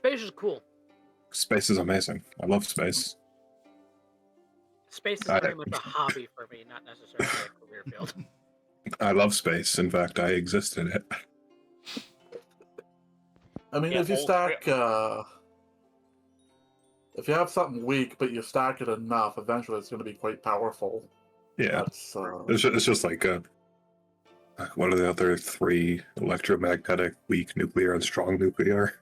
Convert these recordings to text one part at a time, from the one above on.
Space is cool. Space is amazing. I love space. Space is very much a hobby for me, not necessarily a career field. I love space. In fact, I exist in it. I mean, if you stack, if you have something weak, but you stack it enough, eventually it's going to be quite powerful. Yeah. It's just like what are the other three? Electromagnetic, weak nuclear, and strong nuclear.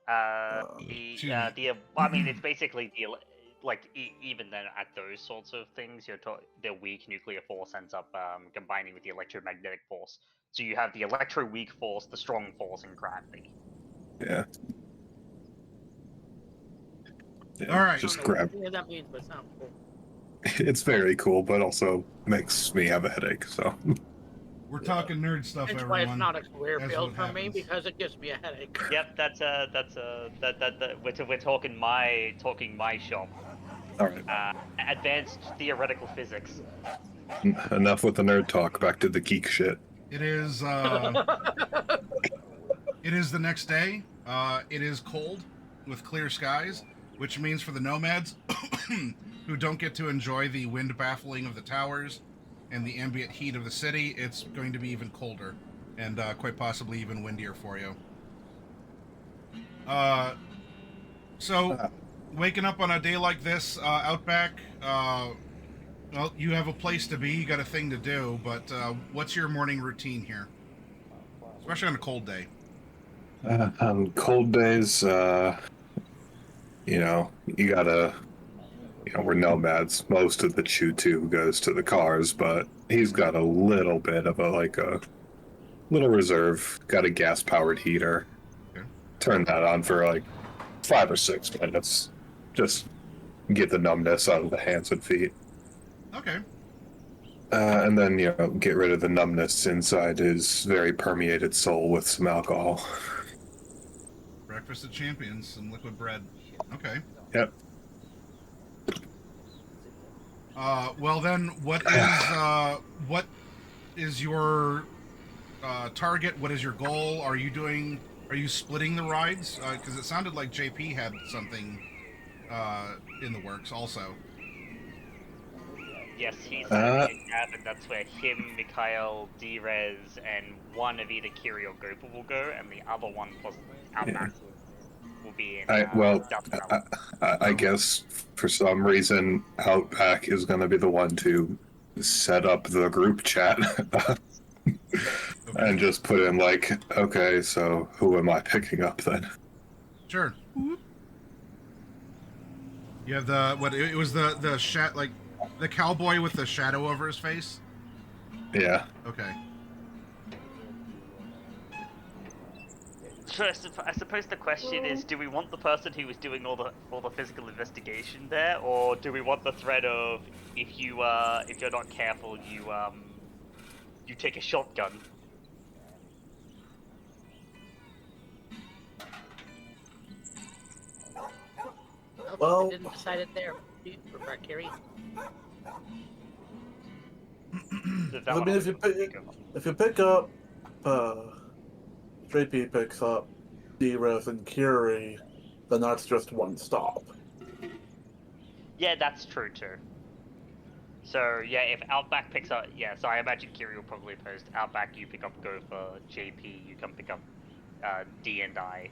I mean, it's basically even then at those sorts of things, the weak nuclear force ends up combining with the electromagnetic force. So you have the electro-weak force, the strong force, and gravity. Yeah. All right. Just grab. What that means, but it sounds cool. It's very cool, but also makes me have a headache. So. We're talking nerd stuff, That's everyone. why it's not a career field for me, because it gives me a headache. Yep, we're talking my shop. All right. Advanced theoretical physics. Enough with the nerd talk. Back to the geek shit. It is. It is the next day. It is cold, with clear skies, which means for the nomads who don't get to enjoy the wind baffling of the towers and the ambient heat of the city, it's going to be even colder and quite possibly even windier for you. So, waking up on a day like this, Outback, well, you have a place to be, you got a thing to do, but what's your morning routine here? Especially on a cold day. On cold days, you gotta, we're nomads. Most of the Chew-2 goes to the cars, but he's got a little bit of a little reserve. Got a gas-powered heater. Okay. Turn that on for 5 or 6 minutes. Just get the numbness out of the hands and feet. Okay. And then, get rid of the numbness inside his very permeated soul with some alcohol. Breakfast of champions, some liquid bread. Okay. Yep. Well then, what is your target? What is your goal? Are you splitting the rides? Because it sounded like JP had something in the works also. Yes, he's a cab, and that's where him, Mikhail, D-Rez, and one of either Kiri or Gopa will go, and the other one plus Outback will be in I guess for some reason Outback is going to be the one to set up the group chat and just put in okay, so who am I picking up then? Sure. You have it was the the cowboy with the shadow over his face? Yeah. Okay. So I suppose the question is, do we want the person who was doing all the physical investigation there, or do we want the threat of if you're not careful, you take a shotgun? Well, I didn't decide it there. For Kiri. I mean, if you pick up, JP picks up D-Rez and Kiri, then that's just one stop. Yeah, that's true too. So yeah, if Outback picks up, so I imagine Kiri will probably post Outback. You pick up Gopher, JP. You come pick up D and I.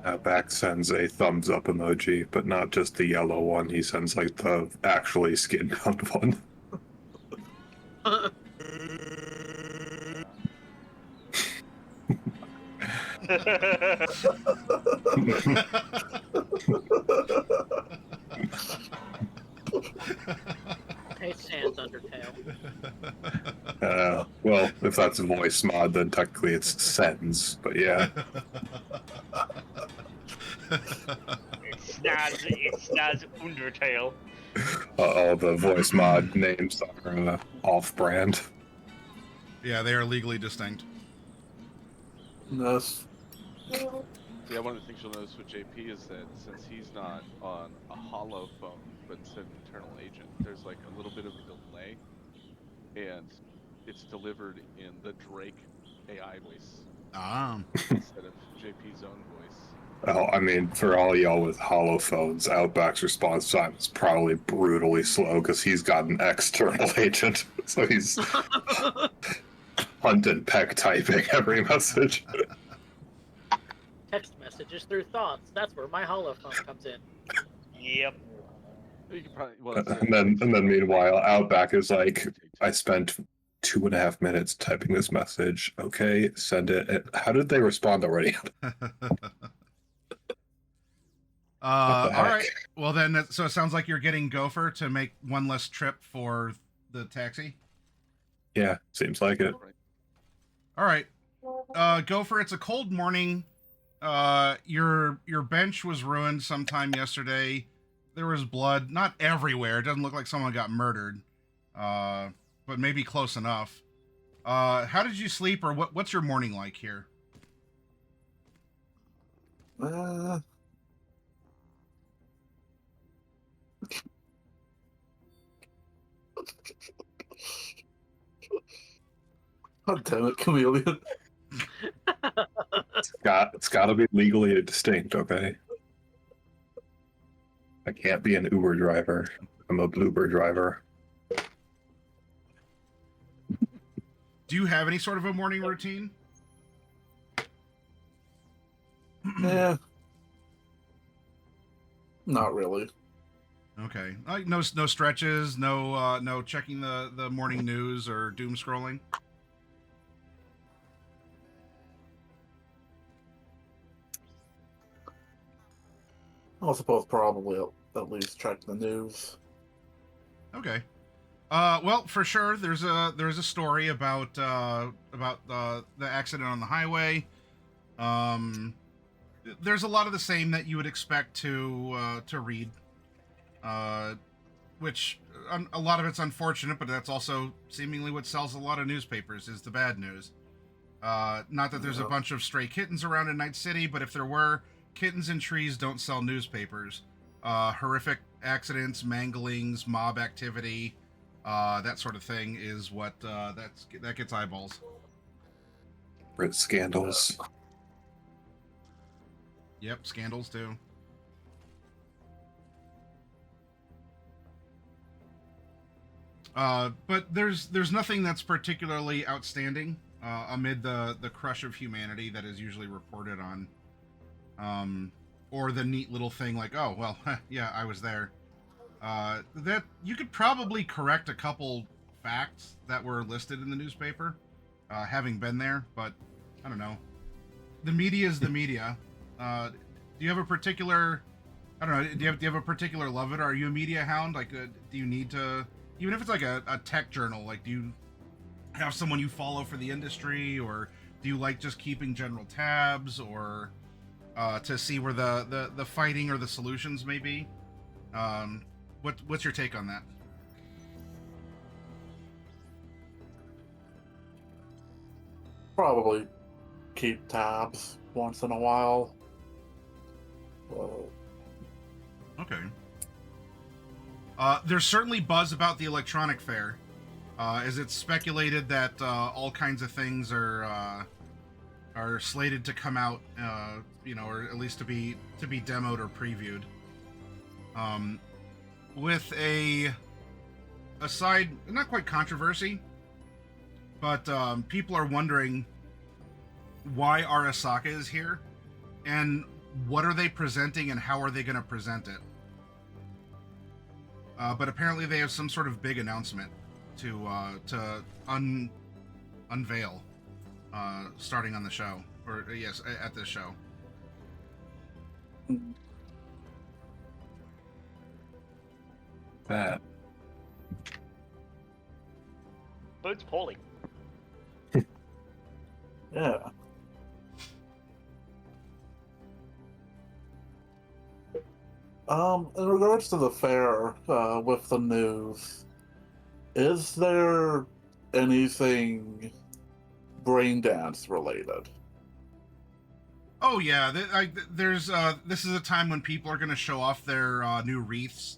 Outback sends a thumbs up emoji, but not just the yellow one. He sends the actually skinned out one. Hey, Sans Undertale. Well, if that's a voice mod, then technically it's Sens, but yeah. It's Snaz Undertale. All the voice mod names are off-brand. Yeah, they are legally distinct. Yes. Yeah, one of the things you'll notice with JP is that since he's not on a hollow phone, but instead an internal agent, there's a little bit of a delay, and it's delivered in the Drake AI voice instead of JP's own voice. Oh, I mean, for all y'all with hollow phones, Outback's response time is probably brutally slow because he's got an external agent, so he's hunt and peck typing every message. Text messages through thoughts. That's where my holophone comes in. Yep. You could probably and then meanwhile, Outback is like, I spent 2.5 minutes typing this message. Okay, send it. How did they respond already? All right. Well, then, so it sounds like you're getting Gopher to make one less trip for the taxi. Yeah, seems like it. All right. Gopher, it's a cold morning. Your bench was ruined sometime yesterday. There was blood, not everywhere. It doesn't look like someone got murdered, but maybe close enough. How did you sleep, or what's your morning like here? God damn it, Chameleon. It's got to be legally distinct, okay? I can't be an Uber driver. I'm a Bluebird driver. Do you have any sort of a morning routine? Yeah. Not really. Okay. Like no stretches, no checking the morning news or doom scrolling. I suppose probably at least check the news. Okay. Well, for sure, there's a story about the accident on the highway. There's a lot of the same that you would expect to read, which a lot of it's unfortunate, but that's also seemingly what sells a lot of newspapers is the bad news. Not that there's a bunch of stray kittens around in Night City, but if there were, kittens and trees don't sell newspapers. Horrific accidents, manglings, mob activity, that sort of thing is what that gets eyeballs. Brit scandals. Yep, scandals too. But there's nothing that's particularly outstanding amid the crush of humanity that is usually reported on, or the neat little thing like, oh well, yeah, I was there. That you could probably correct a couple facts that were listed in the newspaper, having been there, but I don't know. The media is the media. Do you have a particular, I don't know, do you have a particular love it? Are you a media hound? Like, do you need to, even if it's like a tech journal, like, do you have someone you follow for the industry, or do you like just keeping general tabs, or to see where the fighting or the solutions may be? What's your take on that? Probably keep tabs once in a while. Okay. There's certainly buzz about the electronic fair, as it's speculated that all kinds of things are slated to come out, or at least to be demoed or previewed. With a side, not quite controversy, but people are wondering why Arasaka is here, and what are they presenting, and how are they going to present it. But apparently they have some sort of big announcement to unveil starting on the show, or yes, at this show. That. Bodes poorly. Yeah. In regards to the fair, with the news, is there anything braindance related? Oh yeah, there's this is a time when people are going to show off their new wreaths.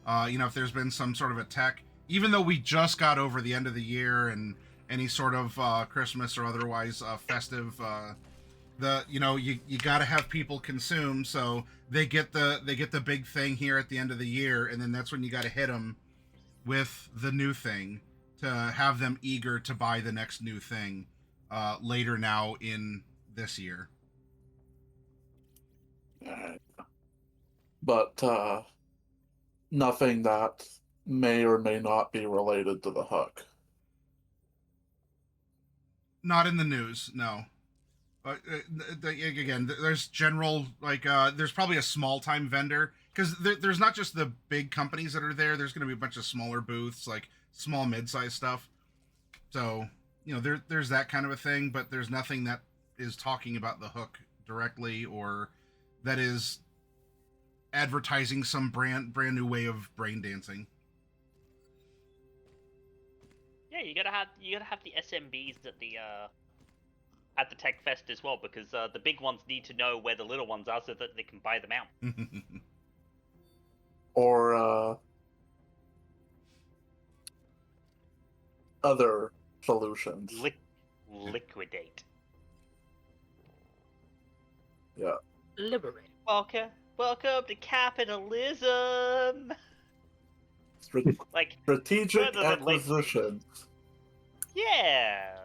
If there's been some sort of attack, even though we just got over the end of the year and any sort of Christmas or otherwise festive. You got to have people consume, so they get the big thing here at the end of the year, and then that's when you got to hit them with the new thing to have them eager to buy the next new thing later now in this year. But nothing that may or may not be related to the hook. Not in the news, no. Again, there's general there's probably a small time vendor because there's not just the big companies that are there. There's going to be a bunch of smaller booths, like small mid-sized stuff. So there's that kind of a thing, but there's nothing that is talking about the hook directly or that is advertising some brand new way of brain dancing. Yeah, you gotta have the SMBs at the Tech Fest as well, because the big ones need to know where the little ones are so that they can buy them out. Or other solutions. Liquidate. Yeah. Liberate. Welcome to capitalism. Like Strategic further than late acquisitions. Yeah.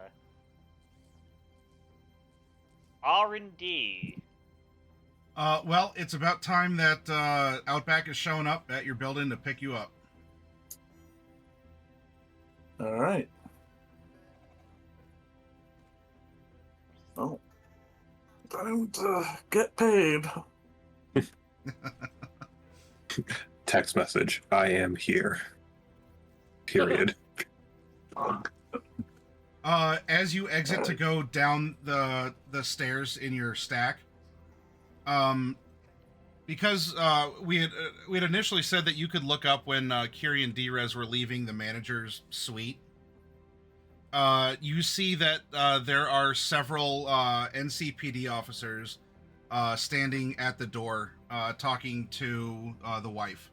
R&D. Well, it's about time that Outback is showing up at your building to pick you up. All right. Oh. Time to get paid. Text message. I am here. Period. As you exit to go down the stairs in your stack, because we had initially said that you could look up when Kiri and Drez were leaving the manager's suite. You see that there are several NCPD officers standing at the door, talking to the wife.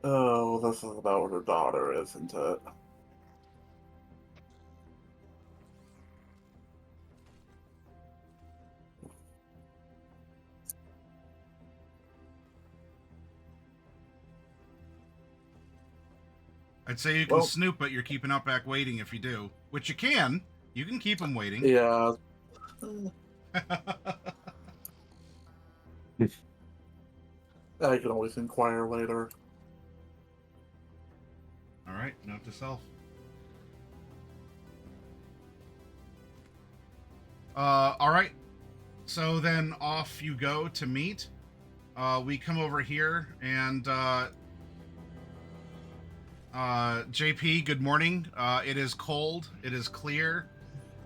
Oh, this is about her daughter, isn't it? I'd say you can snoop, but you're keeping Outback waiting if you do. Which you can. You can keep him waiting. Yeah. I can always inquire later. All right, note to self. All right. So then off you go to meet. We come over here and JP, good morning. It is cold. It is clear.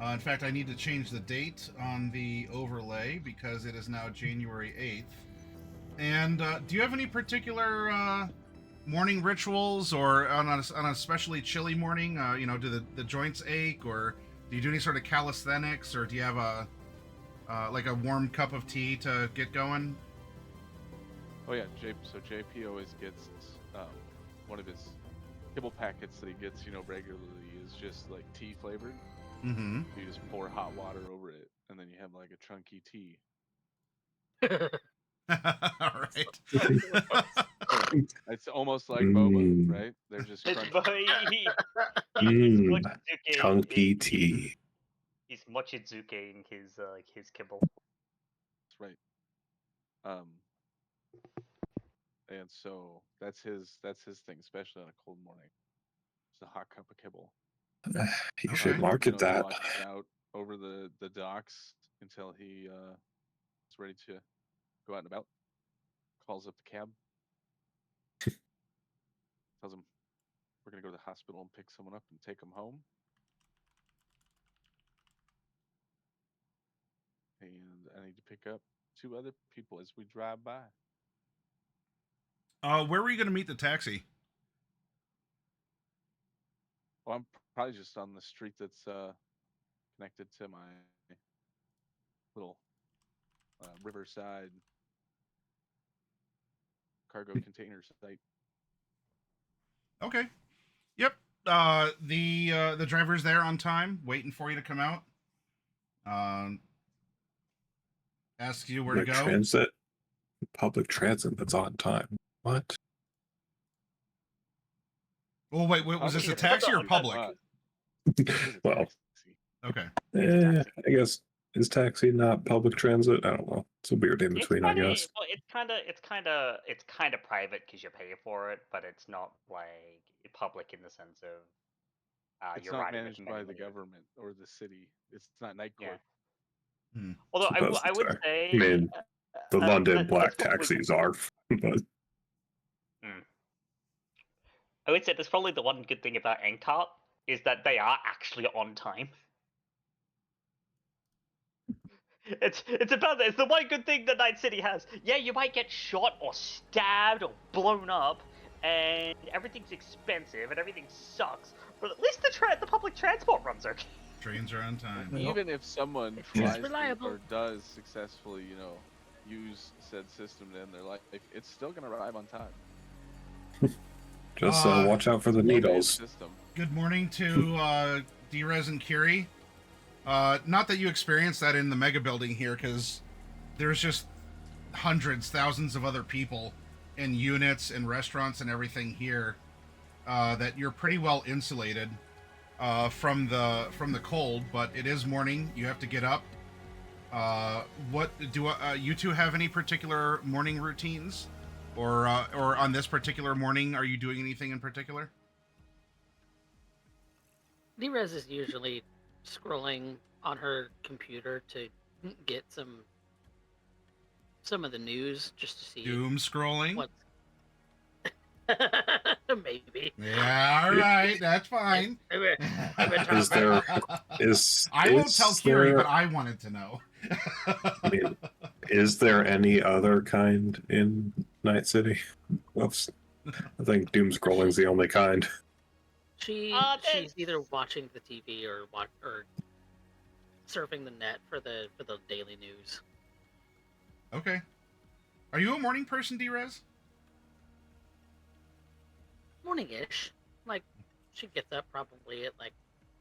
In fact, I need to change the date on the overlay because it is now January 8th. And do you have any particular morning rituals, or on a especially chilly morning? Do the joints ache, or do you do any sort of calisthenics, or do you have a warm cup of tea to get going? Oh yeah, so JP always gets one of his kibble packets that he gets, regularly is just like tea flavored. Mm-hmm. You just pour hot water over it, and then you have like a chunky tea. All right. It's almost like boba, right? They're just chunky tea. He's mochizuke-ing his kibble. That's right. And so that's his thing, especially on a cold morning. It's a hot cup of kibble. You should market that. Watches out over the docks until he is ready to go out and about. Calls up the cab. Tells him we're gonna go to the hospital and pick someone up and take them home. And I need to pick up 2 other people as we drive by. Where were you going to meet the taxi? Well, I'm probably just on the street that's connected to my little riverside cargo container site. Okay. Yep. the driver's there on time, waiting for you to come out. Asks you where to go. Public transit that's on time. What? Well, wait, was this a taxi or public? Well, Okay. I guess is taxi not public transit? I don't know. It's a weird in between, I guess. Well, it's kind of private because you pay for it, but it's not like public in the sense of It's you're not riding managed with by many, the many- government or the city. It's not night Yeah. court. Although Supposed I would to. say, I mean, the London black that's probably- taxis are, but I would say that's probably the one good thing about NCART is that they are actually on time. It's the one good thing that Night City has. Yeah, you might get shot or stabbed or blown up, and everything's expensive and everything sucks. But at least the public transport runs okay. Trains are on time. Even if someone It's tries to, reliable. or does successfully, use said system in their life, it's still gonna arrive on time. just watch out for the Well-made needles. System. Good morning to D-Rez and Kiri. Not that you experienced that in the mega building here, because there's just hundreds, thousands of other people and units and restaurants and everything here that you're pretty well insulated from the cold. But it is morning. You have to get up. What do you two have any particular morning routines, or on this particular morning, are you doing anything in particular? Nerez is usually scrolling on her computer to get some of the news just to see Doom scrolling. what's maybe. Yeah, all right, that's fine. Is there I won't tell Kiri, there, but I wanted to know. I mean, is there any other kind in Night City? Whoops. I think doom scrolling's the only kind. She's either watching the TV or surfing the net for the daily news. Okay. Are you a morning person, D-Rez? Morning-ish. Like, she gets up probably at like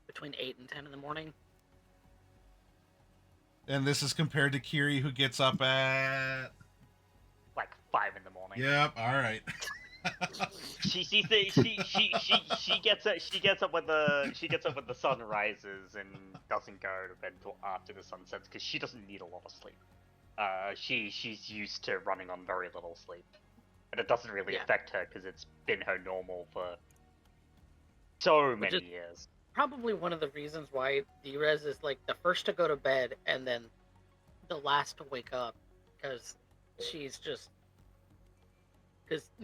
between 8 and 10 in the morning. And this is compared to Kiri, who gets up at... Like 5 in the morning. Yep, all right. She gets up when the sun rises and doesn't go to bed until after the sun sets because she doesn't need a lot of sleep. She's used to running on very little sleep, and it doesn't really affect her because it's been her normal for so many years. Probably one of the reasons why Derez is like the first to go to bed and then the last to wake up, because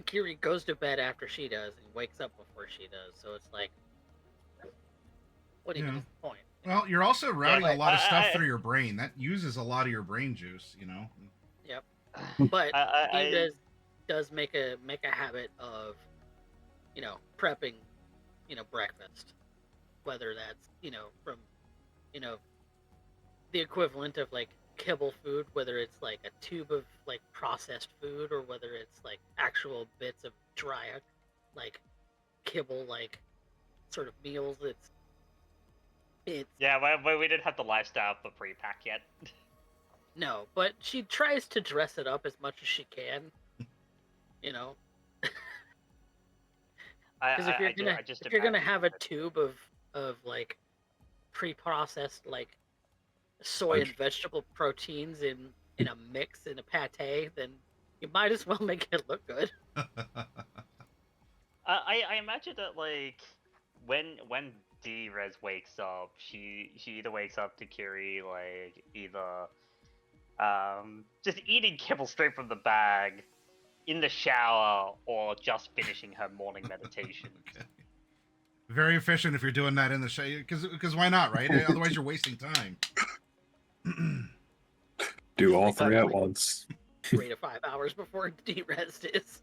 Kiri goes to bed after she does and wakes up before she does, so it's like, what even is the point? Well, you're also routing a lot of stuff I- through your brain. That uses a lot of your brain juice, you know? Yep. But I- does make a habit of, prepping, breakfast. Whether that's, from, the equivalent of like kibble food, whether it's like a tube of like processed food or whether it's like actual bits of dry, like kibble, like sort of meals. It's Yeah, well, we didn't have the lifestyle for pre-pack yet. no, but she tries to dress it up as much as she can. Because if you're gonna have a tube of like pre-processed like soy and vegetable proteins in a mix in a pate, then you might as well make it look good. I imagine that like when D-Rez wakes up, she either wakes up to Kiri like either just eating kibble straight from the bag, in the shower, or just finishing her morning meditation. Okay. Very efficient if you're doing that in the shower, because why not, right? Otherwise you're wasting time. Do all three at once. 3 to 5 hours before D-Rest is.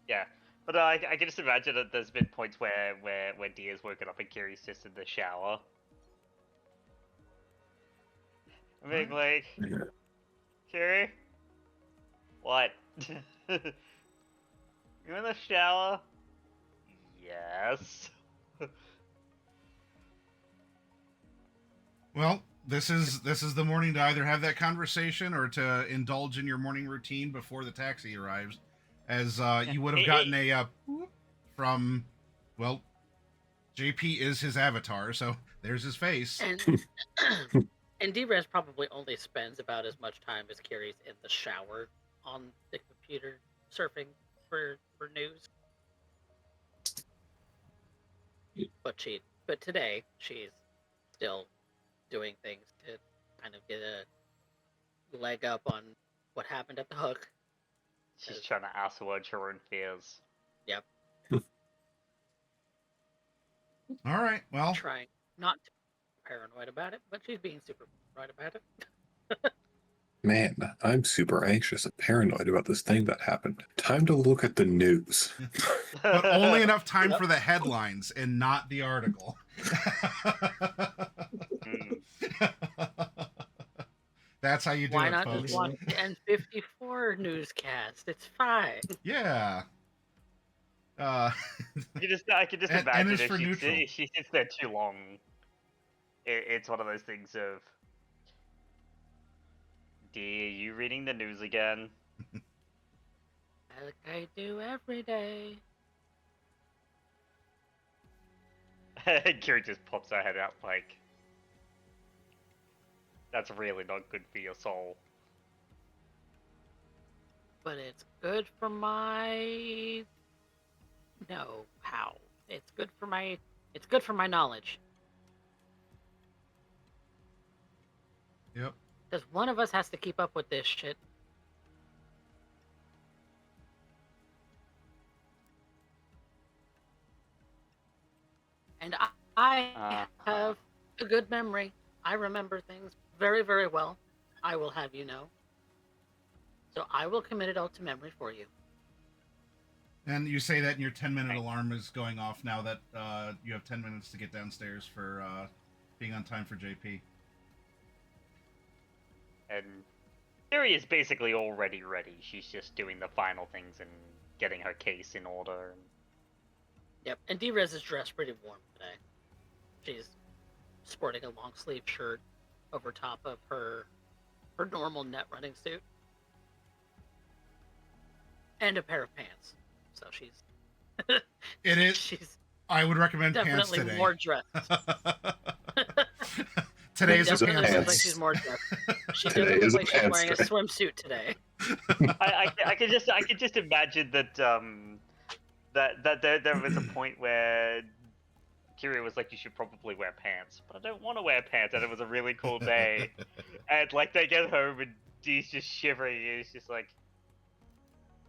Yeah, but I can just imagine that there's been points where Dia's woken up and Kiri's just in the shower. I'm being like, Kiri? What? You in the shower? Yes. Well, this is the morning to either have that conversation or to indulge in your morning routine before the taxi arrives, as you would have gotten a whoop from, well, JP is his avatar, so there's his face. And D-Res probably only spends about as much time as Kiri's in the shower on the computer surfing for news. But today she's still doing things to kind of get a leg up on what happened at the hook. She's trying to assuage her own fears. Yep. All right, well, Trying not to be paranoid about it, but she's being super paranoid about it. Man, I'm super anxious and paranoid about this thing that happened. Time to look at the news. but only enough time for the headlines and not the article. That's how you do Why it, not folks. just watch the N54 newscast? It's fine. Yeah. I can just And imagine is if for neutral. she sits there too long. It's one of those things of, dear, you reading the news again? Like I do every day. Kira just pops her head out like, that's really not good for your soul. But it's good for my... No, how? It's good for my knowledge. Yep. Because one of us has to keep up with this shit. And I have a good memory. I remember things very, very well. I will have you know. So I will commit it all to memory for you. And you say that and your 10-minute alarm is going off now that you have 10 minutes to get downstairs for being on time for JP. And Kiri is basically already ready. She's just doing the final things and getting her case in order. Yep, and D-Rez is dressed pretty warm today. She's sporting a long sleeve shirt over top of her normal net running suit. And a pair of pants. So she's It is. she's I would recommend pants definitely today. more dressed. Today is a definitely pants. looks like she's more dressed. She Today doesn't is look a like she's pants wearing a day. swimsuit today. I could just imagine that that there was a point where Kiri was like, you should probably wear pants, but I don't want to wear pants, and it was a really cool day, and like they get home and Dee's just shivering, and he's just like,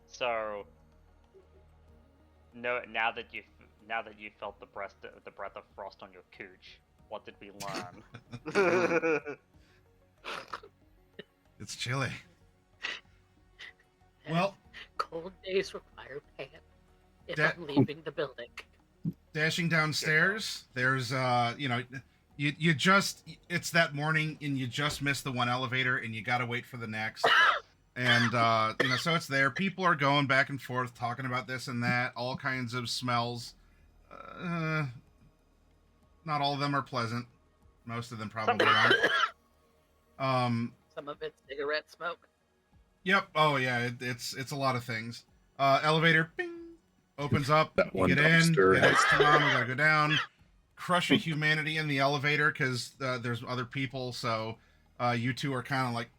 so no, now that you felt the breath of frost on your cooch, what did we learn? It's chilly. Well, Cold days require pants if That- I'm leaving the building. dashing downstairs, there's you just, it's that morning and you just missed the one elevator and you gotta wait for the next. And so it's there. People are going back and forth talking about this and that, all kinds of smells. Not all of them are pleasant. Most of them probably aren't. Some of it's cigarette smoke. Yep. Oh yeah, it's a lot of things. Elevator, bing, opens up. That one you get dumpster. in. It's on. We gotta go down. Crush a humanity in the elevator because there's other people. So you two are kind of like,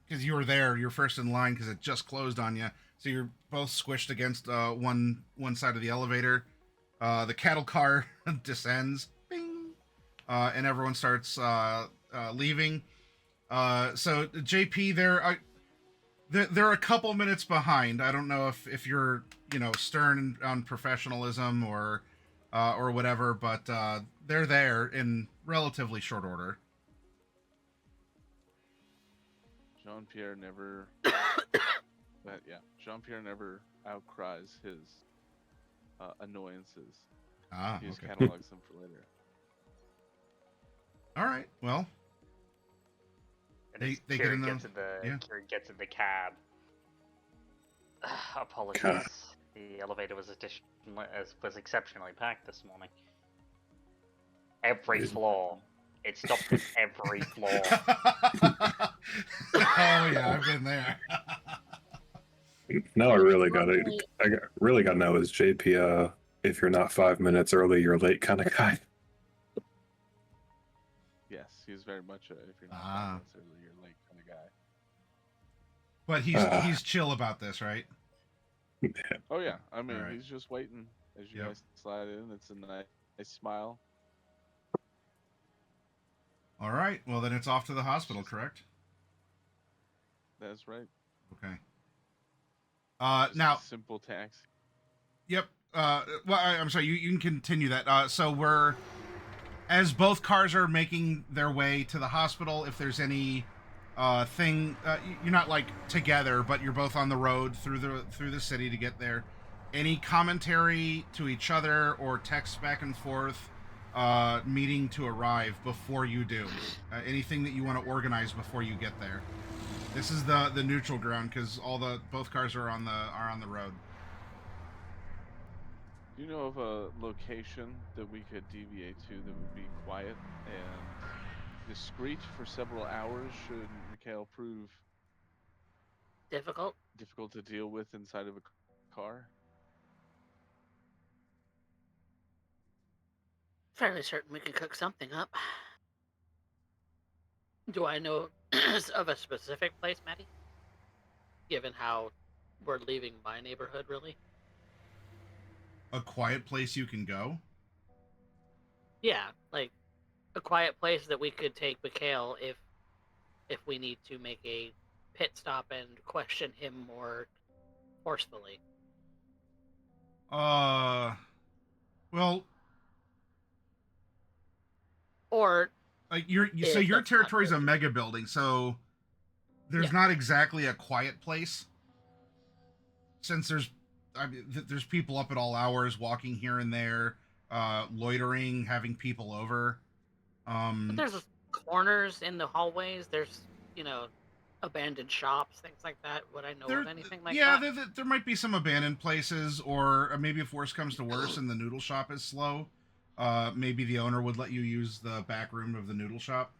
because you were there, you're first in line because it just closed on you. So you're both squished against one side of the elevator. The cattle car descends, bing, and everyone starts leaving. So JP, they're a couple minutes behind. I don't know if you're stern on professionalism or whatever, but they're there in relatively short order. Jean-Pierre never Jean-Pierre never outcries his annoyances. He just Okay. catalogs them for later. All right. Well, And They as get Kiri in gets the- in the yeah. Kiri gets in the cab. Apologies. God. The elevator was exceptionally packed this morning. Every floor. It stopped at every floor. Oh yeah, I've been there. Now I really really got to know, is JP if you're not 5 minutes early, you're late kind of guy? Yes, he's very much a if you're not Ah. early, you're late kind of guy. But he's chill about this, right? Oh yeah, I mean Alright. he's just waiting as you Yep. guys slide in. It's a nice smile. All right. Well, then it's off to the hospital, correct? That's right. Okay. Just Now, a simple taxi. yep. Well, I'm sorry. You can continue that. So we're, as both cars are making their way to the hospital. If there's any you're not like together, but you're both on the road through the city to get there. Any commentary to each other or text back and forth, meeting to arrive before you do. Anything that you want to organize before you get there. This is the neutral ground because both cars are on the road. Do you know of a location that we could deviate to that would be quiet and discreet for several hours should Mikhail prove Difficult? difficult to deal with inside of a car? Fairly certain we can cook something up. Do I know of a specific place, Maddie? Given how we're leaving my neighborhood, really? A quiet place you can go. Yeah, like a quiet place that we could take Mikhail if we need to make a pit stop and question him more forcefully. Well, Or like if so your that's not territory's a really- mega building, so there's Yeah. not exactly a quiet place. Since there's people up at all hours, walking here and there, loitering, having people over. But there's corners in the hallways. There's, abandoned shops, things like that. Would I know of anything like that? There might be some abandoned places, or maybe if worse comes to worse and the noodle shop is slow, maybe the owner would let you use the back room of the noodle shop.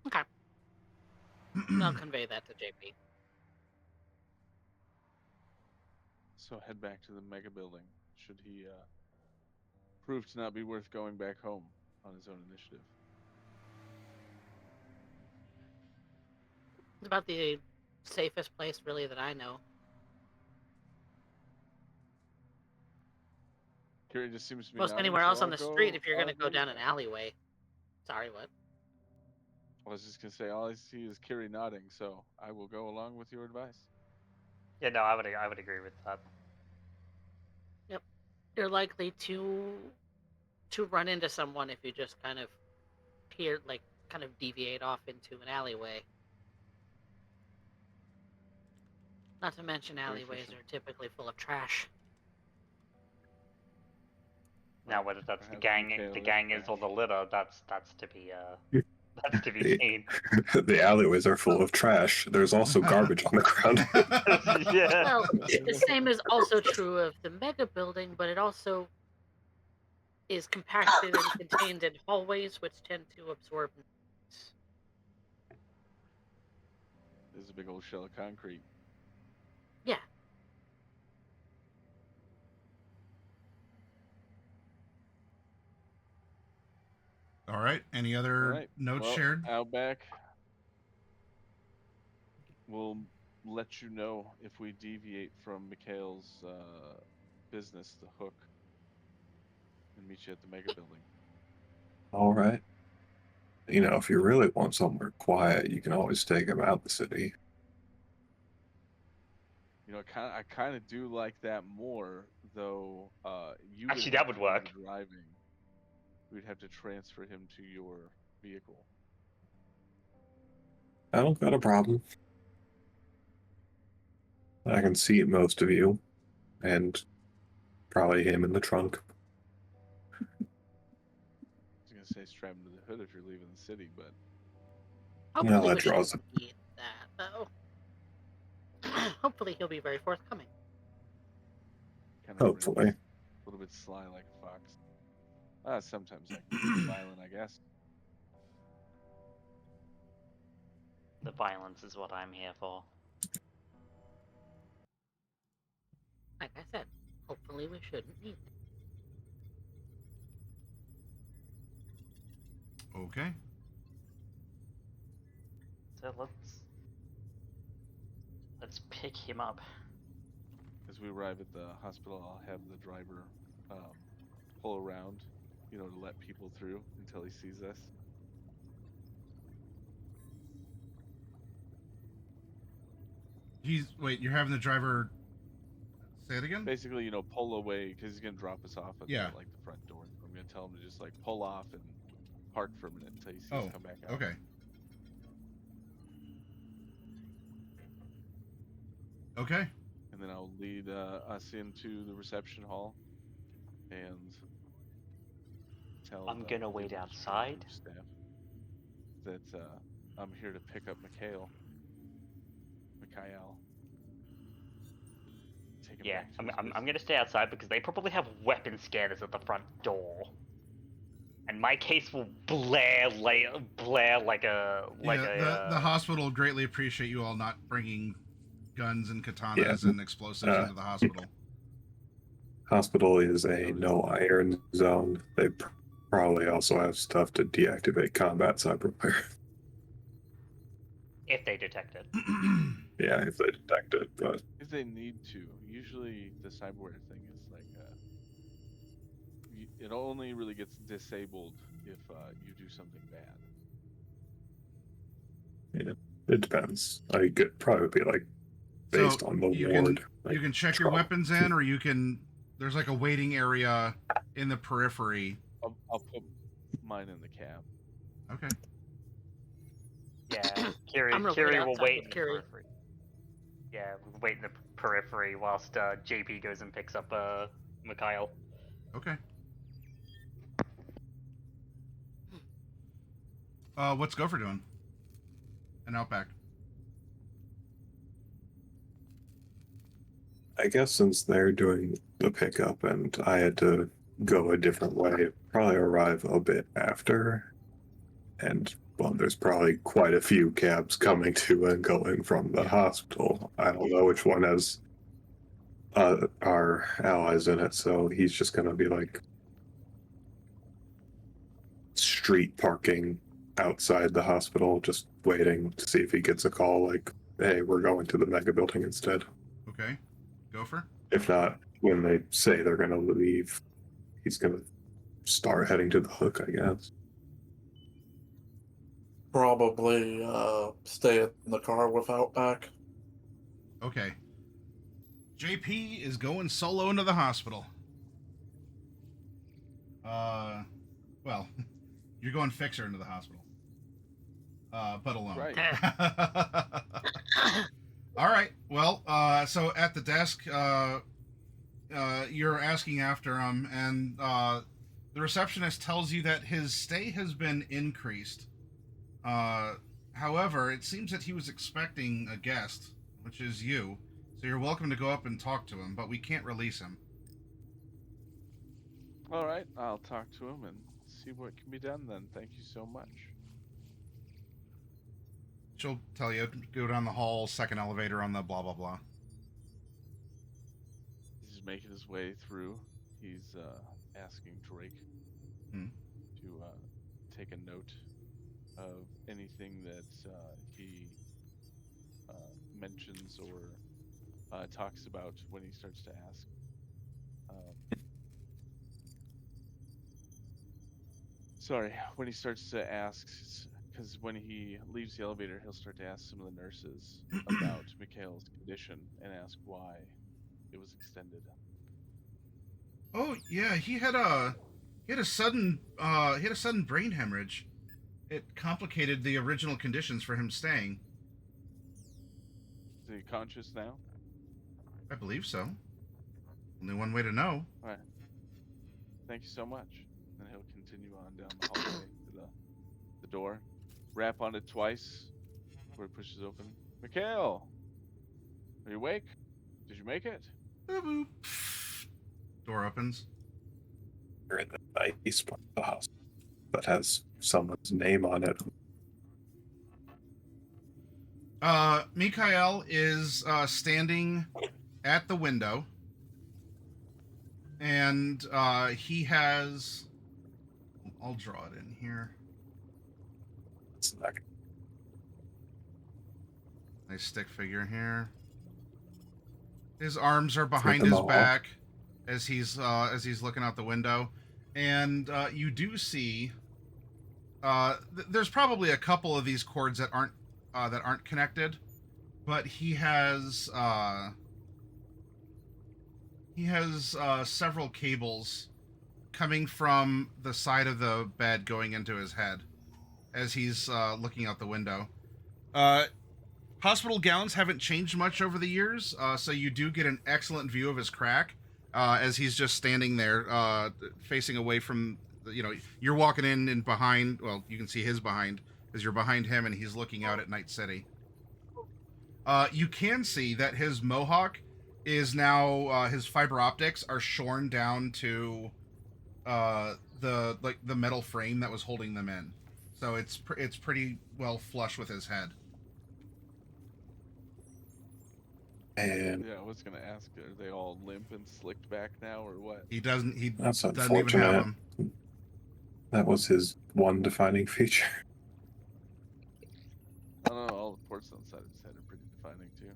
Okay. I'll convey that to JP. So head back to the mega building should he prove to not be worth going back home on his own initiative. It's about the safest place, really, that I know. Kiri just seems to be Most nodding, anywhere so else on the street, if you're I'll going to go down with an that. alleyway. Sorry, what? I was just gonna say all I see is Kiri nodding, so I will go along with your advice. Yeah, no, I would agree with that. Yep. You're likely to run into someone if you just kind of deviate off into an alleyway. Not to mention Very alleyways efficient. are typically full of trash. Now whether that's the Perhaps gang Mikhail is or the litter, that's to be that's to be The- seen. The alleyways are full of trash. There's also garbage on the ground. Yeah. Well, the same is also true of the mega building, but it also is compacted and contained in hallways, which tend to absorb noise. There's a big old shell of concrete. Yeah. All right. Any other All right. notes Well, shared? Outback. We'll let you know if we deviate from Mikhail's business, the hook, and meet you at the mega building. All right. If you really want somewhere quiet, you can always take him out the city. I kind of do like that more, though. You Actually, would that have would to do work. the driving. We'd have to transfer him to your vehicle. I don't got a problem. I can seat most of you, and probably him in the trunk. I was gonna say strap him to the hood if you're leaving the city, but Hopefully that we draws shouldn't need that, though. Hopefully he'll be very forthcoming. kind of Hopefully. a little bit sly like a fox. Sometimes I can be violent, I guess. The violence is what I'm here for. Like I said, hopefully we shouldn't need it. Okay. So let's pick him up. As we arrive at the hospital, I'll have the driver pull around, to let people through until he sees us. Wait, you're having the driver say it again? Basically, pull away because he's gonna drop us off at Yeah. the front door. I'm gonna tell him to just pull off and park for a minute until he sees us come back out. Okay. Okay. And then I'll lead us into the reception hall and tell. I'm gonna wait outside. Staff that I'm here to pick up Mikhail. Yeah, I'm gonna stay outside because they probably have weapon scanners at the front door, and my case will blare like a. The hospital will greatly appreciate you all not bringing guns and katanas and explosives into the hospital. Hospital is a no iron zone. They probably also have stuff to deactivate combat cyberware. If they detect it. Yeah, if they detect it, but if they need to. Usually the cyberware thing is it only really gets disabled if you do something bad. Yeah, it depends. I could probably be based on the ward. You can check your weapons in, or you can. There's a waiting area in the periphery. I'll put mine in the cab. Okay. Yeah, Kiri will wait in the periphery. Yeah, we'll wait in the periphery whilst JP goes and picks up Mikhail. Okay. What's Gopher doing? An Outback. I guess since they're doing the pickup and I had to go a different way, probably arrive a bit after. And well, there's probably quite a few cabs coming to and going from the hospital. I don't know which one has our allies in it, so he's just gonna be street parking outside the hospital, just waiting to see if he gets a call hey, we're going to the mega building instead. Okay. Gopher? If not, when they say they're gonna leave, he's gonna start heading to the hook, I guess. Probably stay in the car with Outback. Okay. JP is going solo into the hospital. Well, you're going fixer into the hospital. But alone. Right. All right. Well, so at the desk, you're asking after him, and the receptionist tells you that his stay has been increased. However, it seems that he was expecting a guest, which is you. So you're welcome to go up and talk to him, but we can't release him. All right, I'll talk to him and see what can be done then. Thank you so much. She'll tell you, go down the hall, second elevator on the blah, blah, blah. He's making his way through. He's asking Drake to take a note of anything that he mentions or talks about when he starts to ask. When he starts to ask, because when he leaves the elevator, he'll start to ask some of the nurses about Mikhail's condition and ask why it was extended. Oh yeah, he had a sudden brain hemorrhage. It complicated the original conditions for him staying. Is he conscious now? I believe so. Only one way to know. All right. Thank you so much. And he'll continue on down the hallway to the door. Rap on it twice before he pushes open. Mikhail! Are you awake? Did you make it? Boop, boop. Door opens. You're in the east part of the house that has someone's name on it. Mikhail is standing at the window, and he has. I'll draw it in here. It's not Nice stick figure here. His arms are with behind the his mohawk. back as he's looking out the window, and you do see. There's probably a couple of these cords that aren't connected, but he has several cables coming from the side of the bed going into his head as he's looking out the window. Hospital gowns haven't changed much over the years, so you do get an excellent view of his crack as he's just standing there, facing away from. You're walking in and behind. Well, you can see his behind as you're behind him, and he's looking out at Night City. You can see that his mohawk is now his fiber optics are shorn down to the metal frame that was holding them in, so it's pretty well flush with his head. And Yeah, I was gonna ask, are they all limp and slicked back now, or what? He doesn't even have that's them. unfortunate. That was his one defining feature. I don't know, all the ports on the side of his head are pretty defining too.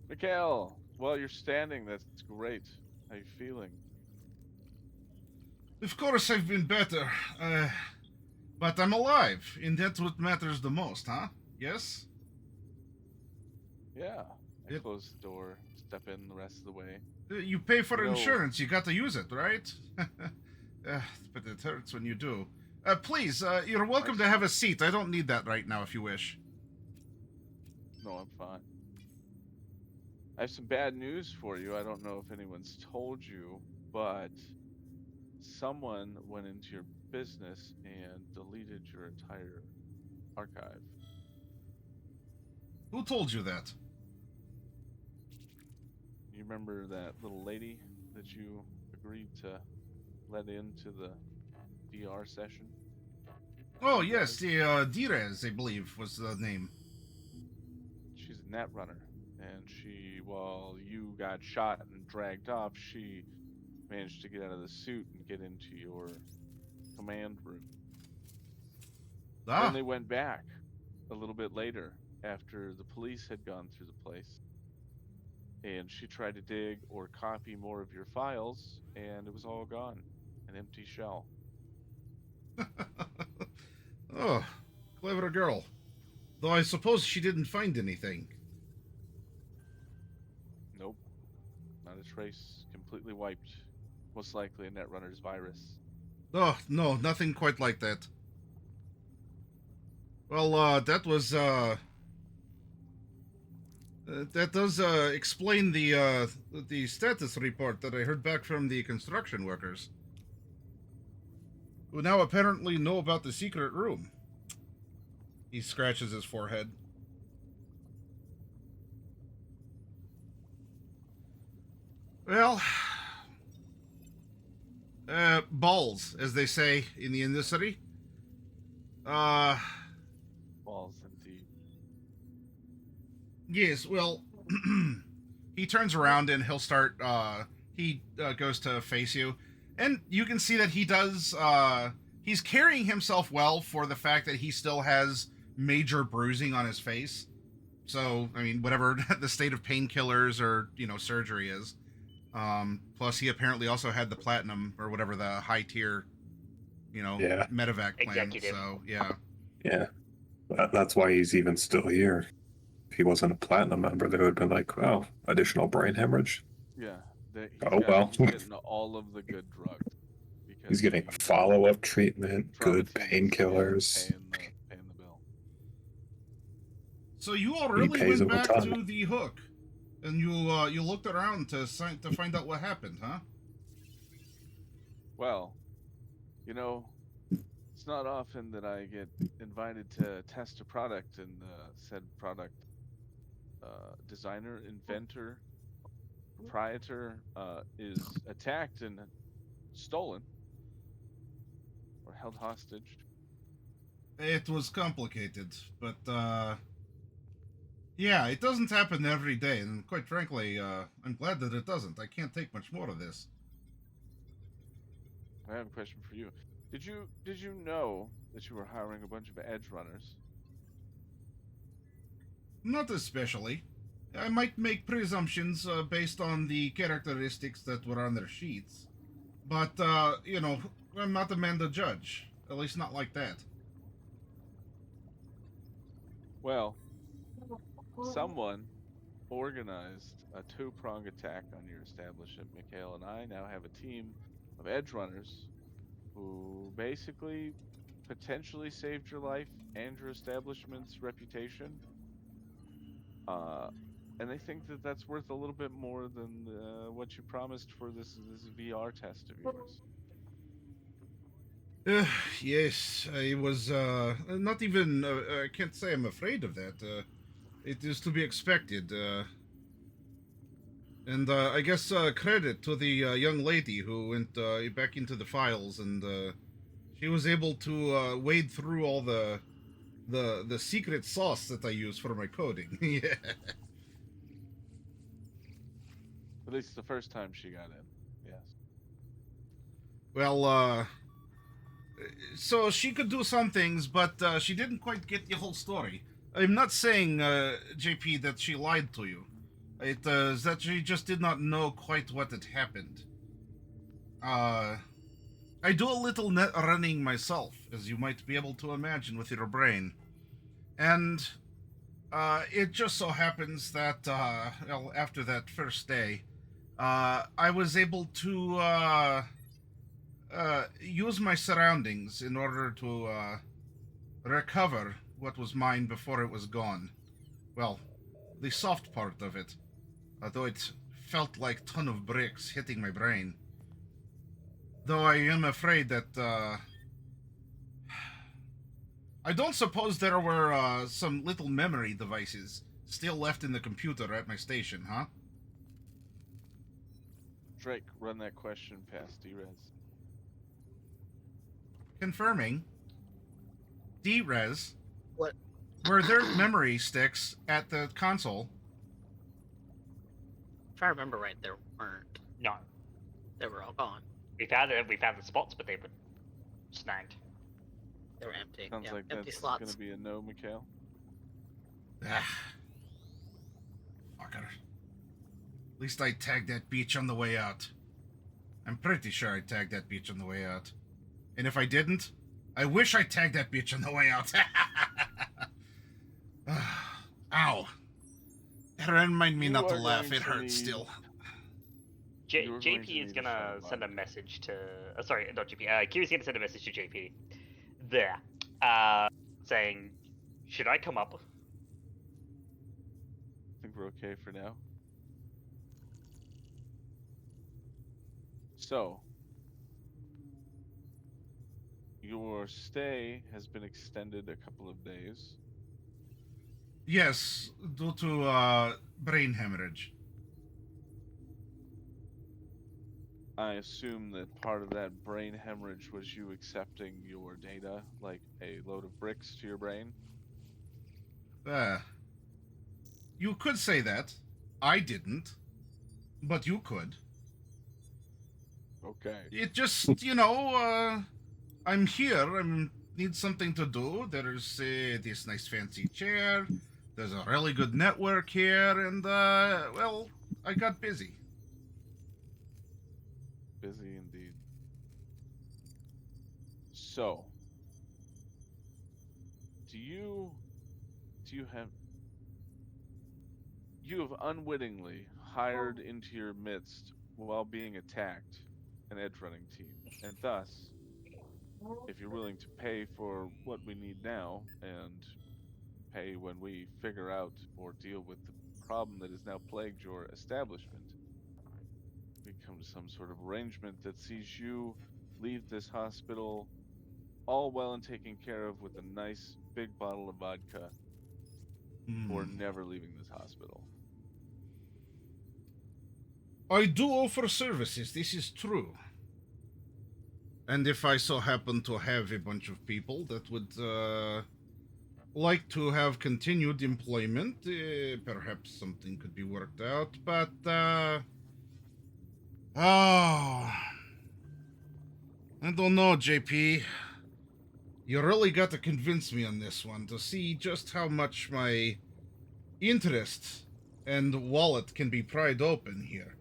Mikhail, while you're standing, that's great. How you feeling? Of course, I've been better, but I'm alive, and that's what matters the most, huh? Yes. Yeah. I Yep. close the door, step in the rest of the way. You pay for No. insurance. You got to use it, right? But it hurts when you do. Please, you're welcome to have a seat. I don't need that right now if you wish. No, I'm fine. I have some bad news for you. I don't know if anyone's told you, but someone went into your business and deleted your entire archive. Who told you that? You remember that little lady that you agreed to let into the DR session? Oh, yes, the Direz, I believe, was the name. She's a net runner, and she, while you got shot and dragged off, she managed to get out of the suit and get into your command room. Ah, Then they went back a little bit later after the police had gone through the place. And she tried to dig or copy more of your files, and it was all gone. An empty shell. oh, clever girl. Though I suppose she didn't find anything. Nope. Not a trace. Completely wiped. Most likely a Netrunner's virus. Oh, no, nothing quite like that. Well, that was, that does explain the status report that I heard back from the construction workers, who now apparently know about the secret room. He scratches his forehead. Well, balls, as they say in the industry. Balls indeed. Yes, well, he turns around and he'll start, he goes to face you. And you can see that he does, he's carrying himself well for the fact that he still has major bruising on his face. So, I mean, whatever the state of painkillers or, surgery is. Plus, he apparently also had the platinum or whatever the high tier, Yeah. medevac plan. Executive. So, yeah. Yeah. That's why he's even still here. If he wasn't a platinum member, they would have been like, oh, additional brain hemorrhage. Yeah. Well. He's getting all of the good drugs. Because He's getting follow-up treatment, good Traumatine's painkillers. paying the bill. So you all He really pays went him a back ton. to the hook, and you looked around to find out what happened, huh? Well, it's not often that I get invited to test a product, and said product designer, inventor, proprietor is attacked and stolen or held hostage. It was complicated, but yeah, it doesn't happen every day, and quite frankly, I'm glad that it doesn't. I can't take much more of this. I have a question for you. Did you know that you were hiring a bunch of edge runners? Not especially. I might make presumptions based on the characteristics that were on their sheets, but I'm not a man to judge. At least not like that. Well, someone organized a two-prong attack on your establishment, Mikhail, and I now have a team of edge runners who basically potentially saved your life and your establishment's reputation. Uh, and they think that that's worth a little bit more than what you promised for this VR test of yours. Yes, I was not even. I can't say I'm afraid of that. It is to be expected. And I guess credit to the young lady who went back into the files, and she was able to wade through all the secret sauce that I use for my coding. Yeah. At least the first time she got in. Yes. Well, so she could do some things, but she didn't quite get the whole story. I'm not saying, JP, that she lied to you. It is that she just did not know quite what had happened. I do a little net running myself, as you might be able to imagine with your brain. And it just so happens that, well, after that first day, I was able to use my surroundings in order to recover what was mine before it was gone. Well, the soft part of it, although it felt like a ton of bricks hitting my brain. Though I am afraid that I don't suppose there were some little memory devices still left in the computer at my station, huh? Drake, run that question past D-Rez. Confirming. D-Res. What? Were there memory sticks at the console? If I remember right, there weren't. No, They were all gone. we found the spots, but they were snagged. They were empty. Sounds Yeah, like empty that's slots. going to be a no, Mikhail. Ah. Fucker. At least I tagged that beach on the way out. I'm pretty sure I tagged that beach on the way out. And if I didn't, I wish I tagged that beach on the way out. Ow. That remind me You not to are laugh. going It to hurts need- still. You were going to JP is need a gonna shot send a button. message to. Sorry, not JP. Kiri's gonna send a message to JP. There. Saying, should I come up? I think we're okay for now. So, your stay has been extended a couple of days. Yes, due to brain hemorrhage. I assume that part of that brain hemorrhage was you accepting your data, like a load of bricks to your brain. You could say that. I didn't. But you could. Okay. It just, I'm here. I need something to do. There's this nice fancy chair. There's a really good network here. And, well, I got busy. Busy indeed. So, do you have unwittingly hired into your midst while being attacked an edge running team, and thus, if you're willing to pay for what we need now and pay when we figure out or deal with the problem that has now plagued your establishment, we come to some sort of arrangement that sees you leave this hospital all well and taken care of with a nice big bottle of vodka, or never leaving this hospital. I do offer services, this is true. And if I so happen to have a bunch of people that would like to have continued employment, perhaps something could be worked out, but oh, I don't know, JP. You really got to convince me on this one to see just how much my interest and wallet can be pried open here.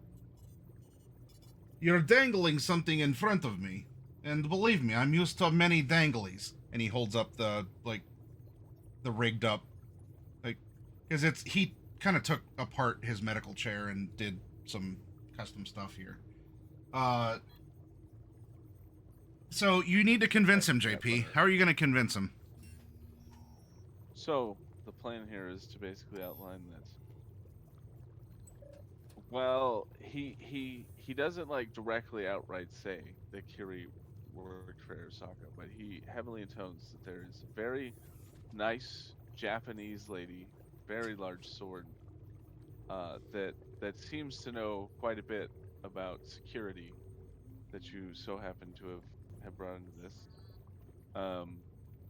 You're dangling something in front of me, and believe me, I'm used to many danglies. And he holds up the rigged up, because he kind of took apart his medical chair and did some custom stuff here. So you need to convince him, JP. How are you going to convince him? So the plan here is to basically outline that. Well, he doesn't like directly outright say that Kiri worked for Arasaka, but he heavily intones that there is a very nice Japanese lady, very large sword, that seems to know quite a bit about security that you so happen to have brought into this.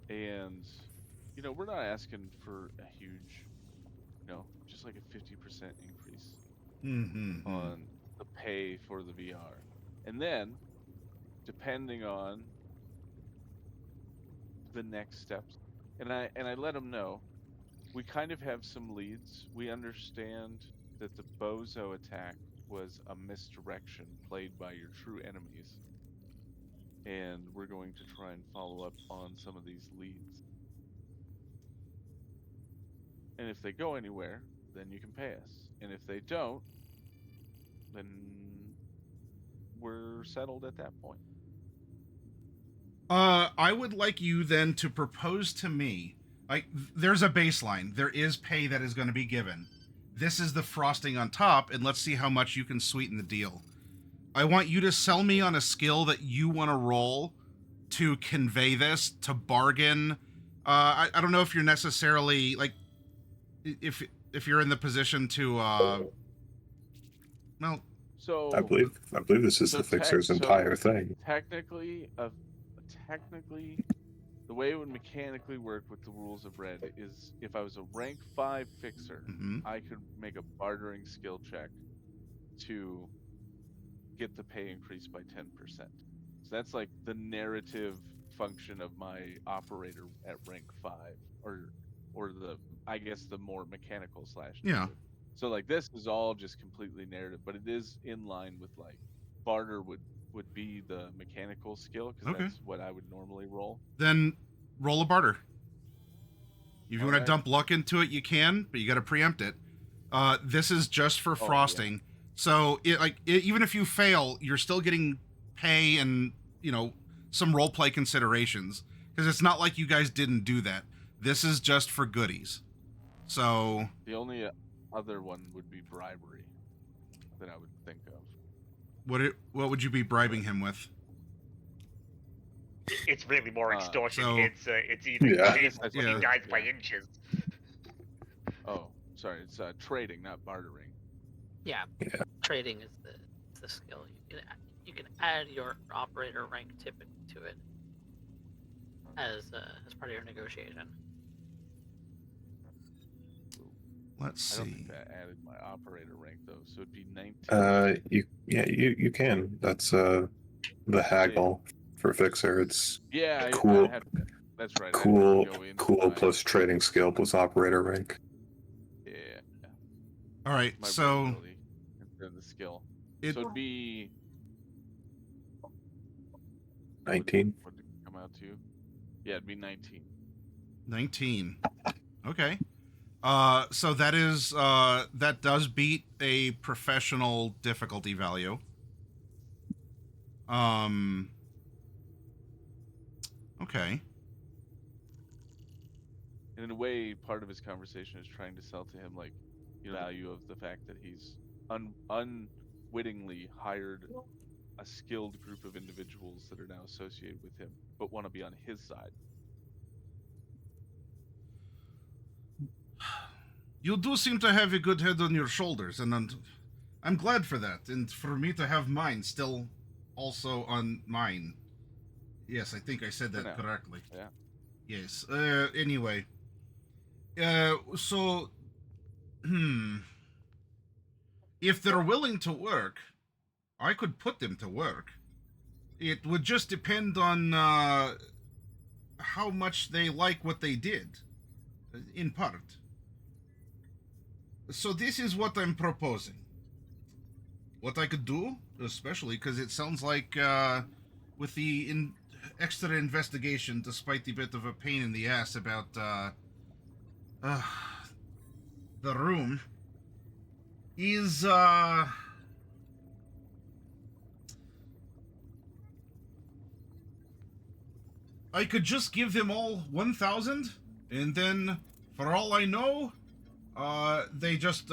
And we're not asking for a huge, just like a 50% increase on the pay for the VR. And then, depending on the next steps, and I let them know, we kind of have some leads. We understand that the bozo attack was a misdirection played by your true enemies. And we're going to try and follow up on some of these leads. And if they go anywhere, then you can pay us. And if they don't, then we're settled at that point. I would like you then to propose to me, like, there's a baseline. There is pay that is going to be given. This is the frosting on top, and let's see how much you can sweeten the deal. I want you to sell me on a skill that you want to roll to convey this, to bargain. I don't know if you're necessarily, like, if you're in the position to, well... So I believe this is the Fixer's entire thing. Technically, the way it would mechanically work with the rules of Red is if I was a rank 5 Fixer, I could make a bartering skill check to get the pay increased by 10%. So that's like the narrative function of my operator at rank 5, or I guess the more mechanical / Yeah. So like this is all just completely narrative, but it is in line with like barter would be the mechanical skill, because that's what I would normally roll. Then roll a barter. If you want to dump luck into it, you can, but you got to preempt it. This is just for frosting. Yeah. So even if you fail, you're still getting pay and, some roleplay considerations, because it's not like you guys didn't do that. This is just for goodies. So the only other one would be bribery that I would think of. What would you be bribing him with? It's really more extortion. So, it's either you guys by inches. Oh, sorry. It's trading, not bartering. Yeah. Trading is the skill. You can add your operator rank typically to it as part of your negotiation. Let's see. I don't think that added my operator rank though, so it'd be 19. You can. That's the haggle for Fixer. It's cool. That's right. Cool plus trading skill plus operator rank. Yeah. All right. So the skill. So it'd be 19. What did it come out to? Yeah, it'd be 19. 19. Okay. So that does beat a professional difficulty value. Okay. And in a way, part of his conversation is trying to sell to him, like, the value of the fact that he's unwittingly hired a skilled group of individuals that are now associated with him, but want to be on his side. You do seem to have a good head on your shoulders, and I'm glad for that, and for me to have mine still also on mine. Yes, I think I said that correctly. Yeah. Yes. Anyway. So, if they're willing to work, I could put them to work. It would just depend on how much they like what they did, in part. So this is what I'm proposing. What I could do, especially because it sounds like with the extra investigation, despite the bit of a pain in the ass about the room, is I could just give them all 1,000, and then, for all I know, they just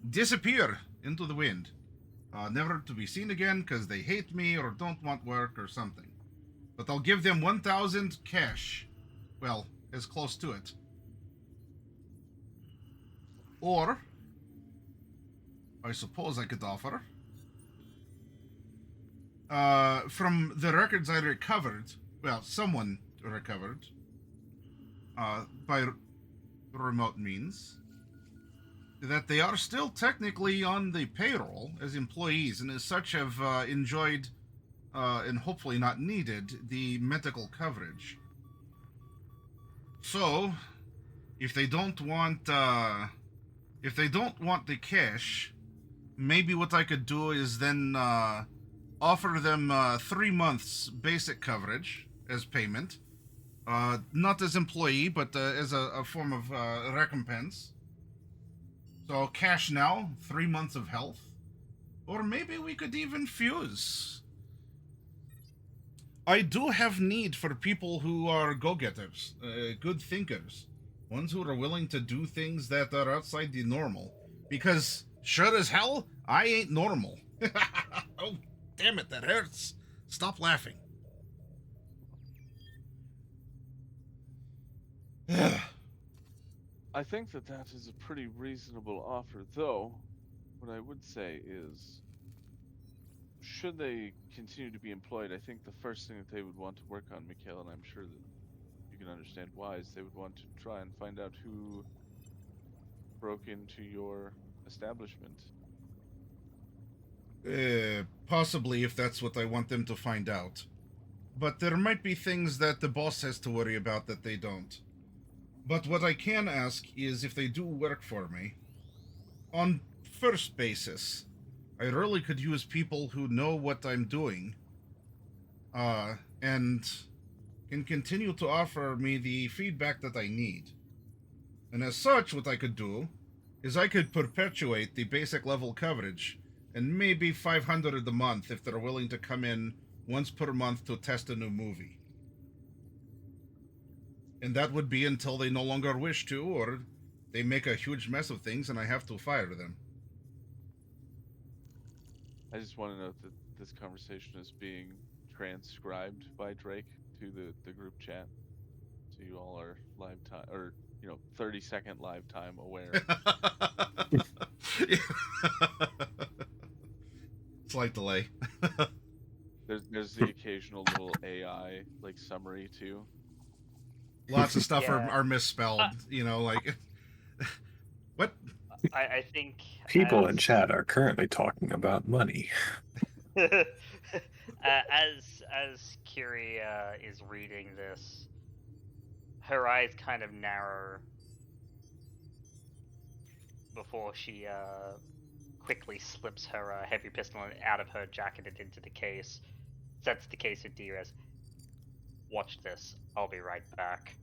disappear into the wind. Never to be seen again because they hate me or don't want work or something. But I'll give them 1,000 cash. Well, as close to it. Or, I suppose I could offer, from the records I recovered, well, someone recovered, by remote means, that they are still technically on the payroll as employees, and as such have enjoyed, and hopefully not needed, the medical coverage. So, if they don't want the cash, maybe what I could do is then offer them 3 months basic coverage as payment, not as employee, but as a form of recompense. So cash now, 3 months of health, or maybe we could even fuse. I do have need for people who are go-getters, good thinkers, ones who are willing to do things that are outside the normal. Because sure as hell, I ain't normal. Oh, damn it, that hurts. Stop laughing. I think that is a pretty reasonable offer, though. What I would say is, should they continue to be employed, I think the first thing that they would want to work on, Mikhail, and I'm sure that you can understand why, is they would want to try and find out who broke into your establishment. Possibly, if that's what I want them to find out. But there might be things that the boss has to worry about that they don't. But what I can ask is if they do work for me, on first basis, I really could use people who know what I'm doing, and can continue to offer me the feedback that I need. And as such, what I could do is I could perpetuate the basic level coverage, and maybe 500 a month if they're willing to come in once per month to test a new movie. And that would be until they no longer wish to, or they make a huge mess of things and I have to fire them. I just want to note that this conversation is being transcribed by Drake to the group chat. So you all are live time, or 30-second live time aware. Slight delay. There's the occasional little AI like summary too. Lots of stuff are misspelled, like what? I think People in chat are currently talking about money. as Kiri is reading this, her eyes kind of narrow before she quickly slips her heavy pistol out of her jacket and into the case, sets the case at Diaz. Watch this. I'll be right back.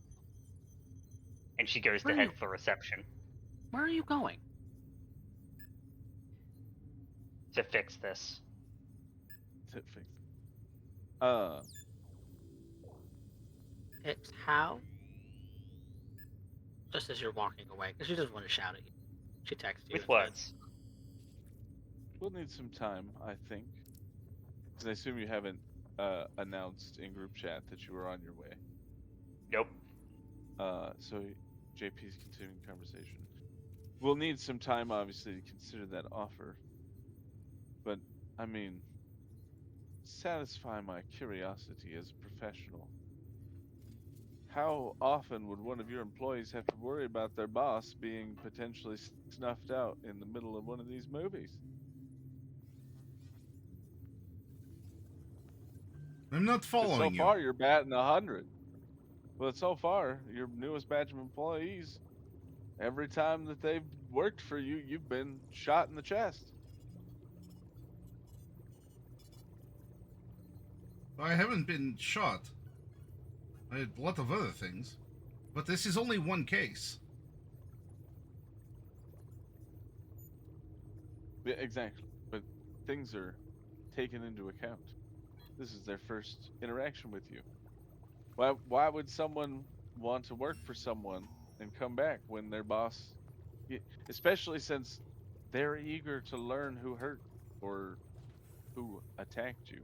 And she goes to head for reception. Where are you going? To fix this. It's how? Just as you're walking away, because she doesn't want to shout at you. She texts you. With words. We'll need some time, I think. Because I assume you haven't announced in group chat that you were on your way. Nope. So JP's continuing conversation. We'll need some time, obviously, to consider that offer. But, I mean, satisfy my curiosity as a professional. How often would one of your employees have to worry about their boss being potentially snuffed out in the middle of one of these movies? I'm not 'Cause so following you. far, you're batting 100. But so far, your newest batch of employees, every time that they've worked for you, you've been shot in the chest. I haven't been shot. I had a lot of other things. But this is only one case. Yeah, exactly. But things are taken into account. This is their first interaction with you. Why would someone want to work for someone and come back when their boss, especially since they're eager to learn who hurt or who attacked you?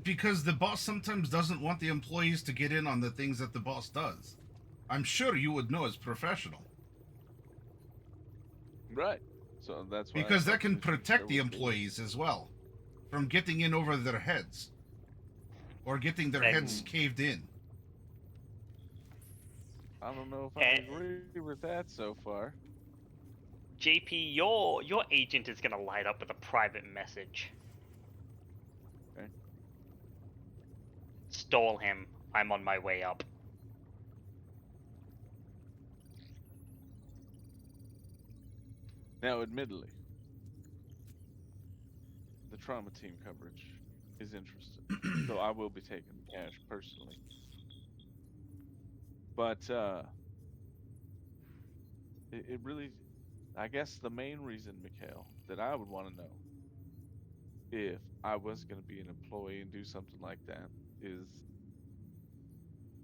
Because the boss sometimes doesn't want the employees to get in on the things that the boss does. I'm sure you would know as professional. Right. So that's why I Because that felt can need to share protect the with you. employees as well from getting in over their heads or getting their heads caved in. I don't know if I And- agree with that so far. JP, your agent is gonna light up with a private message. Okay. Stole him. I'm on my way up. Now, admittedly, the trauma team coverage is interesting, so I will be taking the cash personally. But it really, I guess the main reason, Mikhail, that I would want to know if I was going to be an employee and do something like that is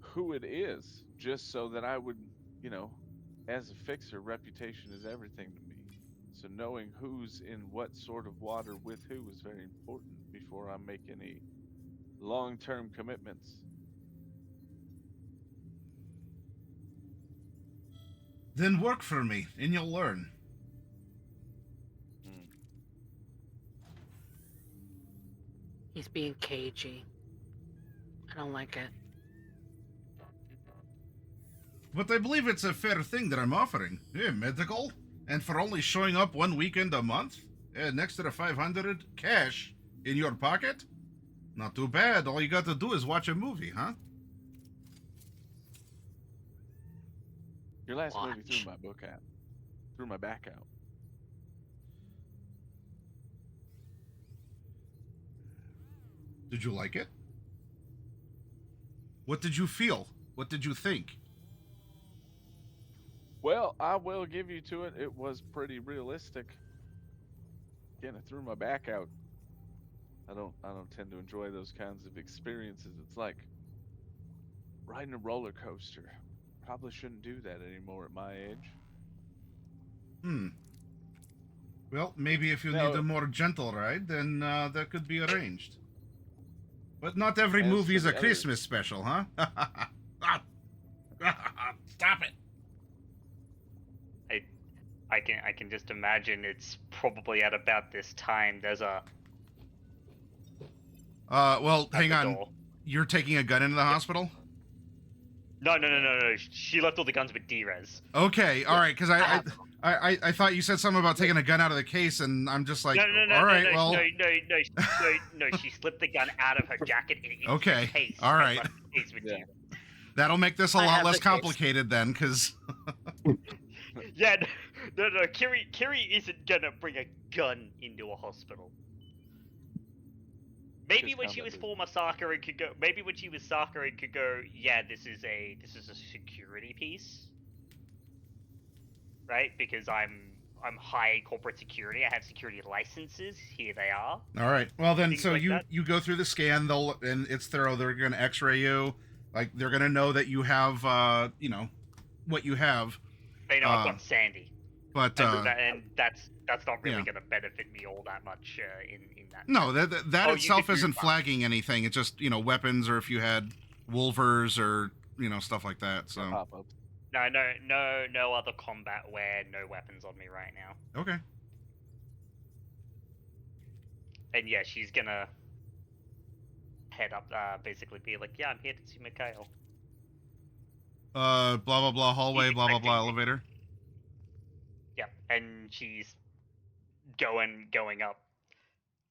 who it is, just so that I would, you know, as a fixer, reputation is everything to me. So knowing who's in what sort of water with who is very important before I make any long-term commitments. Then work for me and you'll learn. Mm. He's being cagey. I don't like it. But I believe it's a fair thing that I'm offering. Yeah, medical. And for only showing up one weekend a month, next to the 500 cash in your pocket? Not too bad. All you got to do is watch a movie, huh? Your last movie Watch. threw my book out, threw my back out. Did you like it? What did you feel? What did you think? Well, I will give you to it. It was pretty realistic. Again, it threw my back out. I don't tend to enjoy those kinds of experiences. It's like riding a roller coaster. Probably shouldn't do that anymore at my age. Well, maybe if you No. need a more gentle ride, then that could be arranged. But not every As movie for is a the others- Christmas special, huh? Stop it. I can just imagine it's probably at about this time there's a Well, at hang the on. door. You're taking a gun into the hospital? No. She left all the guns with D-Res. Okay, all right, because I thought you said something about taking a gun out of the case, and I'm just like, all right, well, No. She slipped the gun out of her jacket and into Okay, the case. all and right. left the case with Yeah. D-Res. that'll make this a I lot have less the case. complicated then, because Yeah, no. Kiri isn't gonna bring a gun into a hospital. Maybe Just when she combat was boots. former Soccer, it could go. Maybe when she was Soccer, it could go. Yeah, this is a security piece, right? Because I'm high corporate security. I have security licenses. Here they are. all right. Well, then, Things so like that. you go through the scan, and it's thorough. They're going to X-ray you, like they're going to know that you have, what you have. They know I've got Sandy, But and that's not really yeah. going to benefit me all that much in that. no, that Oh, you itself could do isn't that. flagging anything. It's just weapons, or if you had Wolvers or stuff like that. So Pop-ups. No other combat wear, no weapons on me right now. okay. And yeah, she's gonna head up, basically be like, yeah, I'm here to see Mikhail. Blah blah blah hallway, He's blah blah blah expecting me. elevator. Yeah, and she's going up.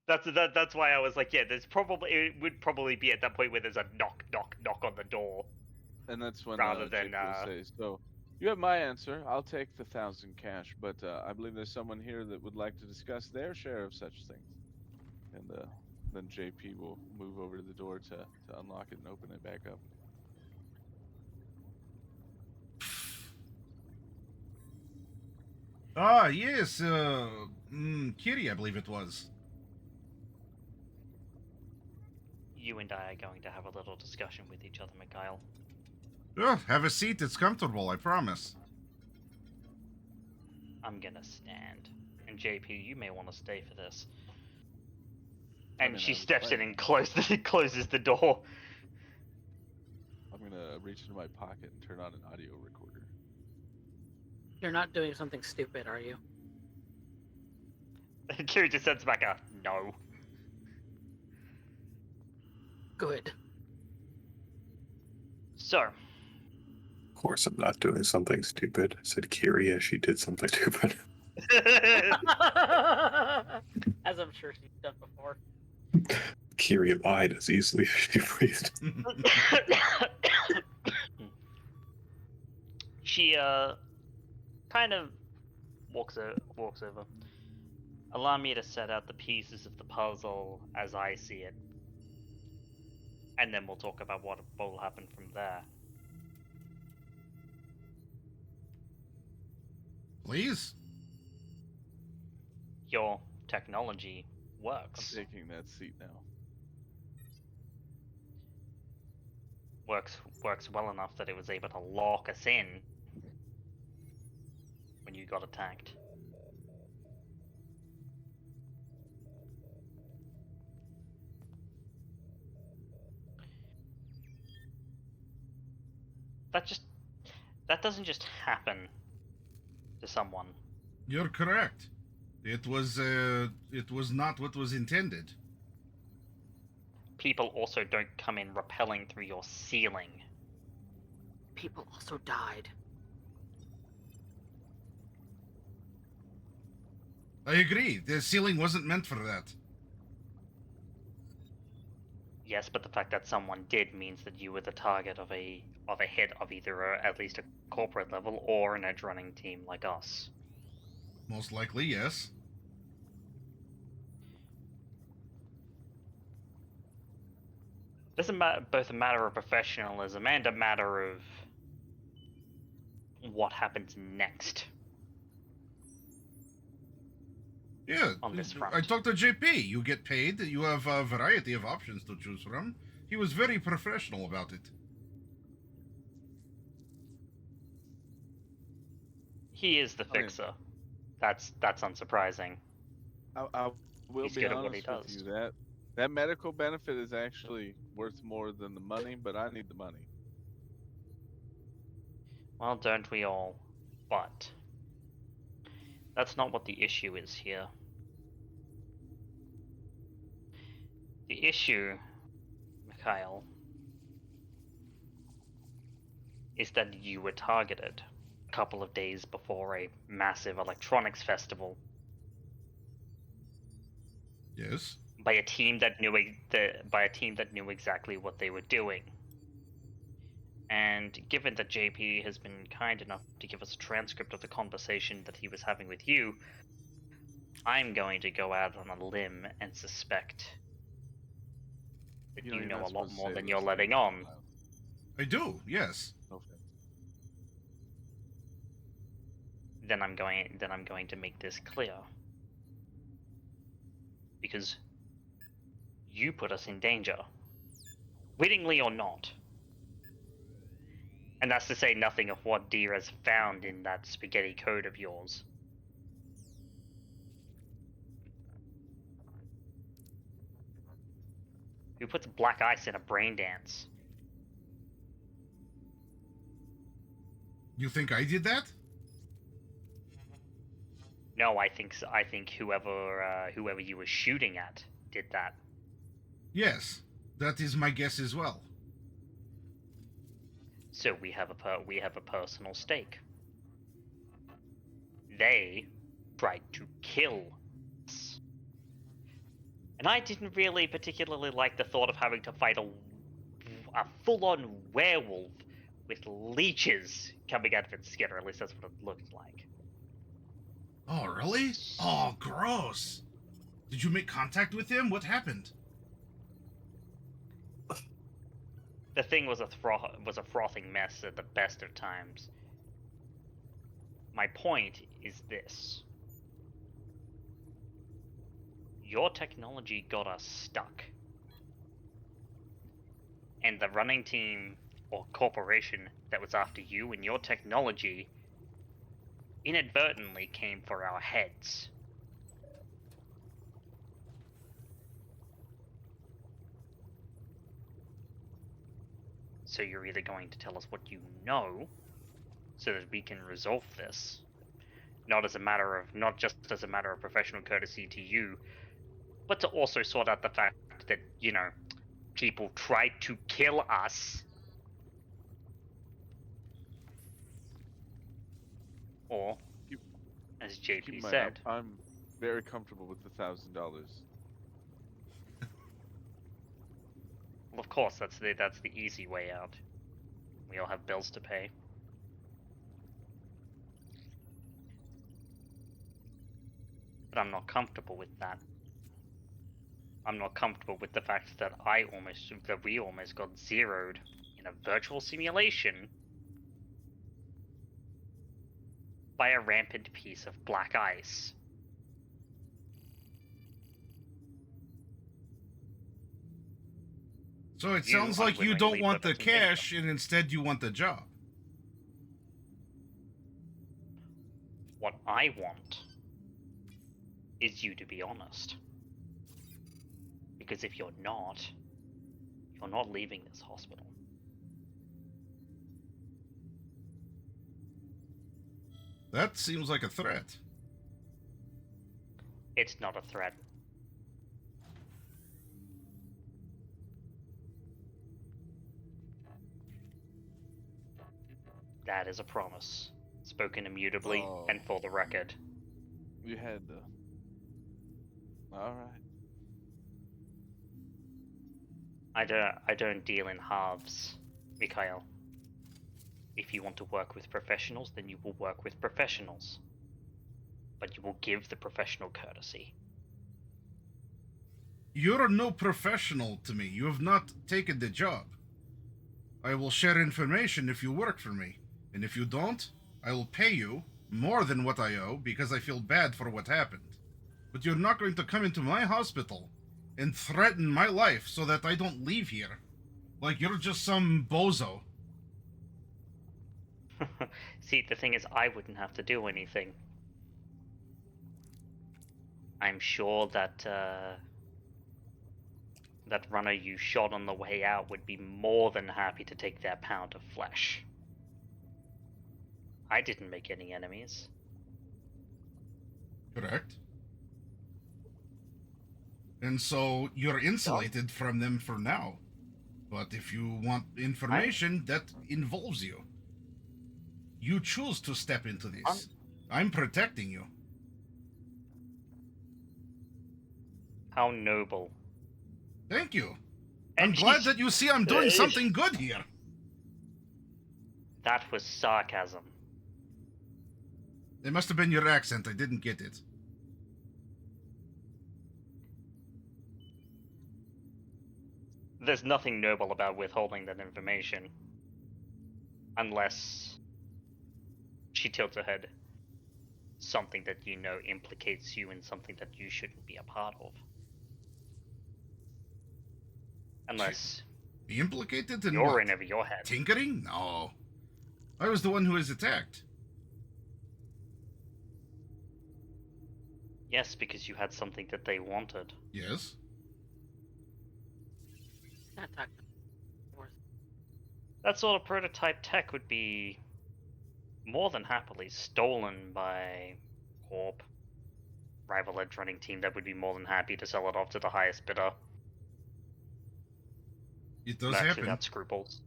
That's why I was like, yeah, it would probably be at that point where there's a knock on the door. And that's when Rather than, JP will say, so you have my answer. I'll take the 1,000 cash, but I believe there's someone here that would like to discuss their share of such things. And then JP will move over to the door to unlock it and open it back up. Ah, yes, Kiri, I believe it was. you and I are going to have a little discussion with each other, Mikhail. Oh, have a seat. It's comfortable, I promise. I'm gonna stand. And JP, you may want to stay for this. I And mean, she I was steps in planning and closes the door. I'm gonna reach into my pocket and turn on an audio recorder. You're not doing something stupid, are you? And Kiri just sends back a no. Good. So, Of course, I'm not doing something stupid. I said Kyria, she did something stupid. As I'm sure she's done before. Kyria lied as easily as she breathed. she kind of walks over. Allow me to set out the pieces of the puzzle as I see it, and then we'll talk about what will happen from there. Please. Your technology I'm works. taking that seat now. Works well enough that it was able to lock us in when you got attacked. That doesn't just happen to someone. You're correct. It was not what was intended. People also don't come in rappelling through your ceiling. People also died. I agree. The ceiling wasn't meant for that. Yes, but the fact that someone did means that you were the target of a hit of either at least a corporate level or an edge running team like us. Most likely, yes. This is both a matter of professionalism and a matter of what happens next. Yeah. On this front. I talked to JP. You get paid. You have a variety of options to choose from. He was very professional about it. He is the fixer. That's unsurprising. I will He's be good at what he honest with does. you. That medical benefit is actually worth more than the money, but I need the money. Well, don't we all? But that's not what the issue is here. The issue, Mikhail, is that you were targeted a couple of days before a massive electronics festival Yes. by a team that knew exactly what they were doing. And given that JP has been kind enough to give us a transcript of the conversation that he was having with you, I'm going to go out on a limb and suspect that you know a lot more than you're letting on. I do, yes. Okay. Then I'm going to make this clear. Because you put us in danger. Wittingly or not. And that's to say nothing of what Deer has found in that spaghetti code of yours. Who puts black ice in a brain dance? You think I did that? No, I think whoever you were shooting at did that. Yes, that is my guess as well. So we have a personal stake. They tried to kill us. And I didn't really particularly like the thought of having to fight a full-on werewolf with leeches coming out of its skin, or at least that's what it looked like. Oh, really? Oh, gross. Did you make contact with him? What happened? The thing was a frothing mess at the best of times. My point is this. Your technology got us stuck. And the running team or corporation that was after you and your technology inadvertently came for our heads. So you're either going to tell us what you know so that we can resolve this, not just as a matter of professional courtesy to you, but to also sort out the fact that, people tried to kill us. Or, as JP said, I'm very comfortable with the $1,000. well, of course, that's the easy way out. We all have bills to pay. But I'm not comfortable with that. I'm not comfortable with the fact that we almost got zeroed in a virtual simulation by a rampant piece of black ice. So it sounds like you don't want the cash and instead you want the job. What I want is you to be honest. Because if you're not leaving this hospital. That seems like a threat. It's not a threat. That is a promise, spoken immutably and for the record. You had to. Alright. I don't deal in halves, Mikhail. If you want to work with professionals, then you will work with professionals. But you will give the professional courtesy. You're no professional to me. You have not taken the job. I will share information if you work for me. And if you don't, I will pay you more than what I owe because I feel bad for what happened. But you're not going to come into my hospital and threaten my life so that I don't leave here. Like you're just some bozo. See, the thing is, I wouldn't have to do anything. I'm sure that that runner you shot on the way out would be more than happy to take their pound of flesh. I didn't make any enemies. Correct. And so you're insulated from them for now. But if you want information, that involves you. You choose to step into this. I'm protecting you. How noble. Thank you. I'm glad that you see I'm doing something good here. That was sarcasm. It must have been your accent. I didn't get it. There's nothing noble about withholding that information. Unless she tilts her head. Something that you know implicates you in something that you shouldn't be a part of. Unless be implicated in you're what? in over your head. Tinkering? No. I was the one who was attacked. Yes, because you had something that they wanted. Yes. Not talking. That sort of prototype tech would be more than happily stolen by Corp. rival edge running team that would be more than happy to sell it off to the highest bidder. It does That's happen. without scruples.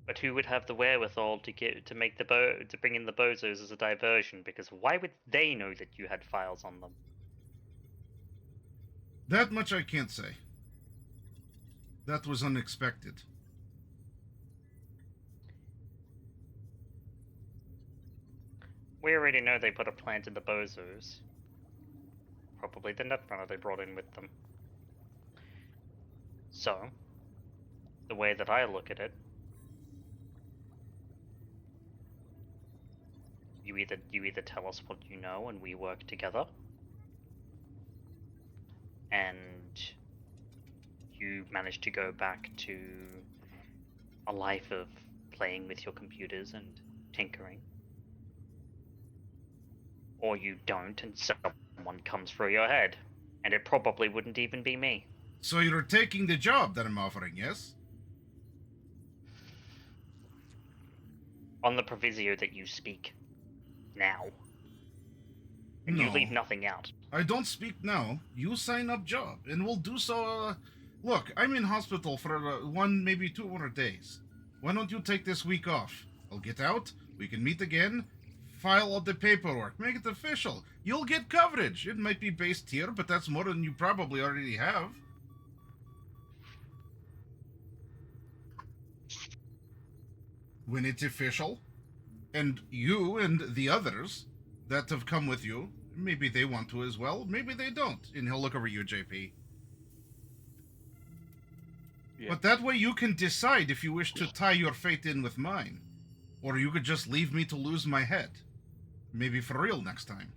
But who would have the wherewithal to bring in the bozos as a diversion? Because why would they know that you had files on them? That much I can't say. That was unexpected. We already know they put a plant in the bozos. Probably the netrunner they brought in with them. So, the way that I look at it, you either tell us what you know and we work together, and you manage to go back to a life of playing with your computers and tinkering, or you don't and someone comes through your head, and it probably wouldn't even be me. So you're taking the job that I'm offering, yes? On the proviso that you speak now. And No. you leave nothing out. I don't speak now. You sign up job, and we'll do so. Look, I'm in hospital for 1, maybe 2 more days. Why don't you take this week off? I'll get out, we can meet again, file all the paperwork, make it official. You'll get coverage. It might be based here, but that's more than you probably already have. When it's official, and you and the others that have come with you, maybe they want to as well, maybe they don't. And he'll look over you, JP. Yeah. But that way you can decide if you wish to tie your fate in with mine. Or you could just leave me to lose my head. Maybe for real next time.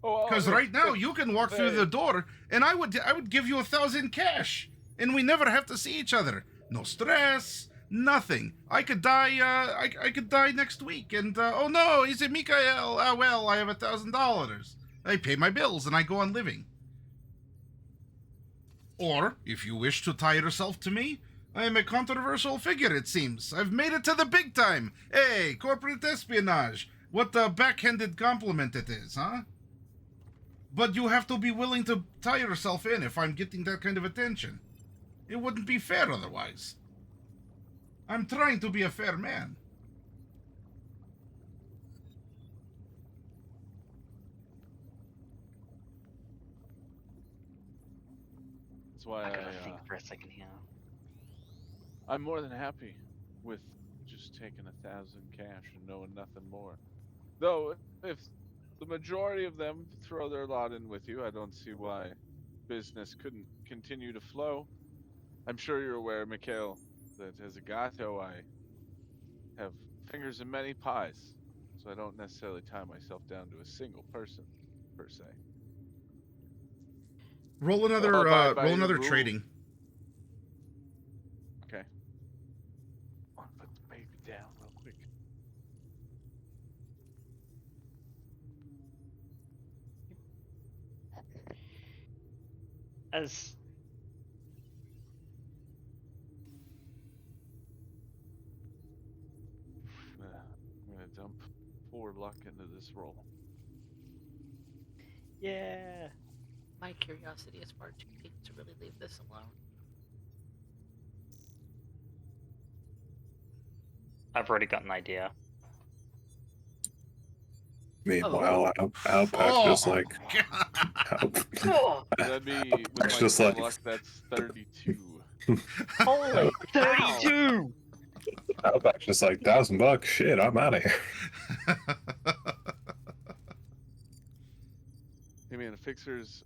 Because right now you can walk through the door and I would give you 1,000 cash. And we never have to see each other. No stress, nothing. I could die, I could die next week. And, oh no, is it Mikhail? Well, I have $1,000. I pay my bills and I go on living. Or, if you wish to tie yourself to me, I am a controversial figure, it seems. I've made it to the big time. Hey, corporate espionage. What a backhanded compliment it is, huh? But you have to be willing to tie yourself in if I'm getting that kind of attention. It wouldn't be fair otherwise. I'm trying to be a fair man. That's why I gotta think for a second here. I'm more than happy with just taking 1,000 cash and knowing nothing more. Though, if the majority of them throw their lot in with you, I don't see why business couldn't continue to flow. I'm sure you're aware, Mikhail, that as a gato, I have fingers in many pies, so I don't necessarily tie myself down to a single person, per se. Roll another, Abide by roll your another rule. trading. Okay. I'll put the baby down real quick. As I'm gonna dump 4 luck into this roll. yeah, My curiosity is far too deep to really leave this alone. I've already got an idea. Meanwhile, Outback's just like, Oh, That'd be with my Just 10 like- luck. That's 32. Holy 32! Outback's just like, $1,000, shit, I'm out of here. I mean, a fixer's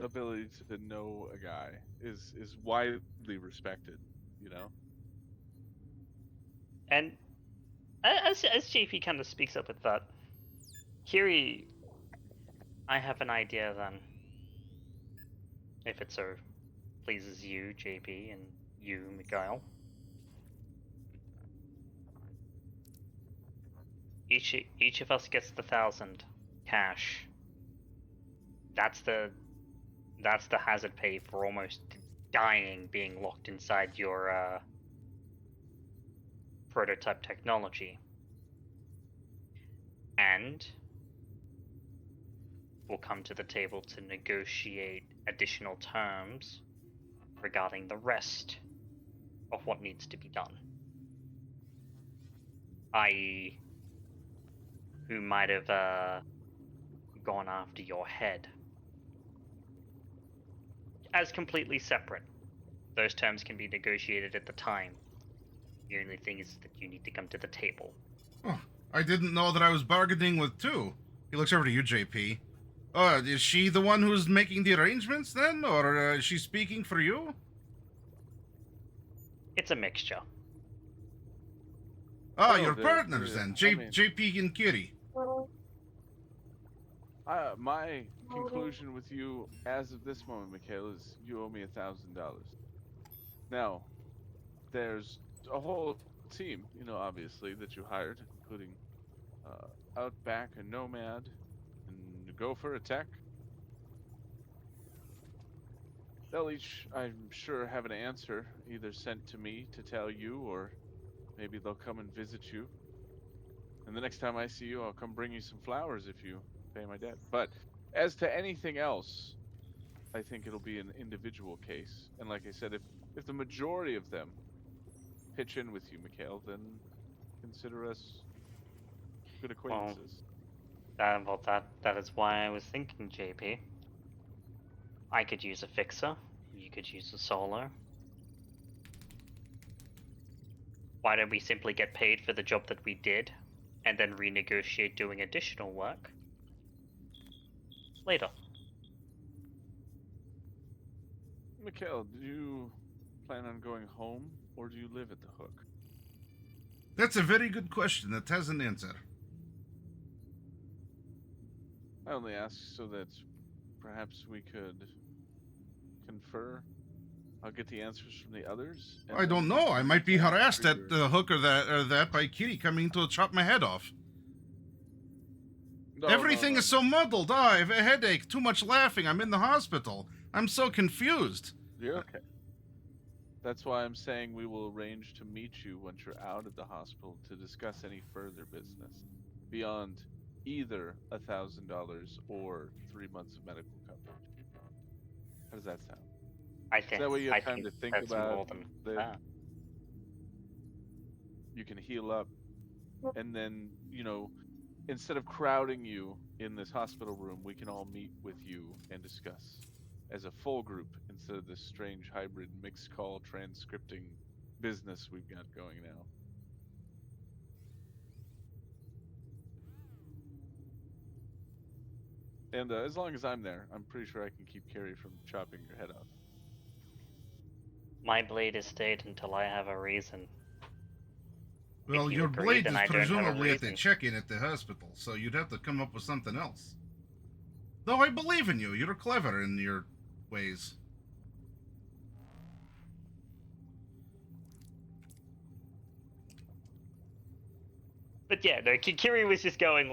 ability to know a guy is widely respected. You know. And as JP kind of speaks up with that, Kiri, I have an idea then. If it so pleases you, JP, and you, Mikhail. Each of us gets the 1,000 cash. That's the hazard pay for almost dying, being locked inside your prototype technology. And we'll come to the table to negotiate additional terms regarding the rest of what needs to be done. I.e., who might have gone after your head. As completely separate. Those terms can be negotiated at the time. The only thing is that you need to come to the table. Oh, I didn't know that I was bargaining with two. He looks over to you, JP. Oh, is she the one who's making the arrangements then? Or is she speaking for you? It's a mixture. Ah, Oh, your partners then, JP and Kitty. My conclusion with you as of this moment, Mikhail, is you owe me $1,000. Now, there's a whole team, obviously, that you hired, including Outback, a Nomad, and a Gopher, a Tech. They'll each, I'm sure, have an answer either sent to me to tell you, or maybe they'll come and visit you. And the next time I see you, I'll come bring you some flowers if you pay my debt. But as to anything else, I think it'll be an individual case. And like I said, if the majority of them pitch in with you, Mikhail, then consider us good acquaintances. That is why I was thinking, JP. I could use a fixer. You could use a solo. Why don't we simply get paid for the job that we did, and then renegotiate doing additional work later? Mikhail, do you plan on going home, or do you live at the Hook? That's a very good question that has an answer. I only ask so that perhaps we could confer. I'll get the answers from the others. I don't know. I might be harassed at the Hook or that by Kitty coming to chop my head off. Everything is so muddled. I have a headache. Too much laughing. I'm in the hospital. I'm so confused. You're okay. That's why I'm saying we will arrange to meet you once you're out of the hospital to discuss any further business beyond either $1,000 or 3 months of medical coverage. How does that sound? I think that way you have time to think that's about more than the, that. You can heal up, and then instead of crowding you in this hospital room, we can all meet with you and discuss as a full group instead of this strange hybrid mixed call transcripting business we've got going now. And as long as I'm there, I'm pretty sure I can keep Carrie from chopping your head off. My blade is stayed until I have a reason. Well, you your agree, blade then is I don't have a presumably at the reason. check-in at the hospital, so you'd have to come up with something else. Though I believe in you. You're clever in your ways. But yeah, no, Kiri was just going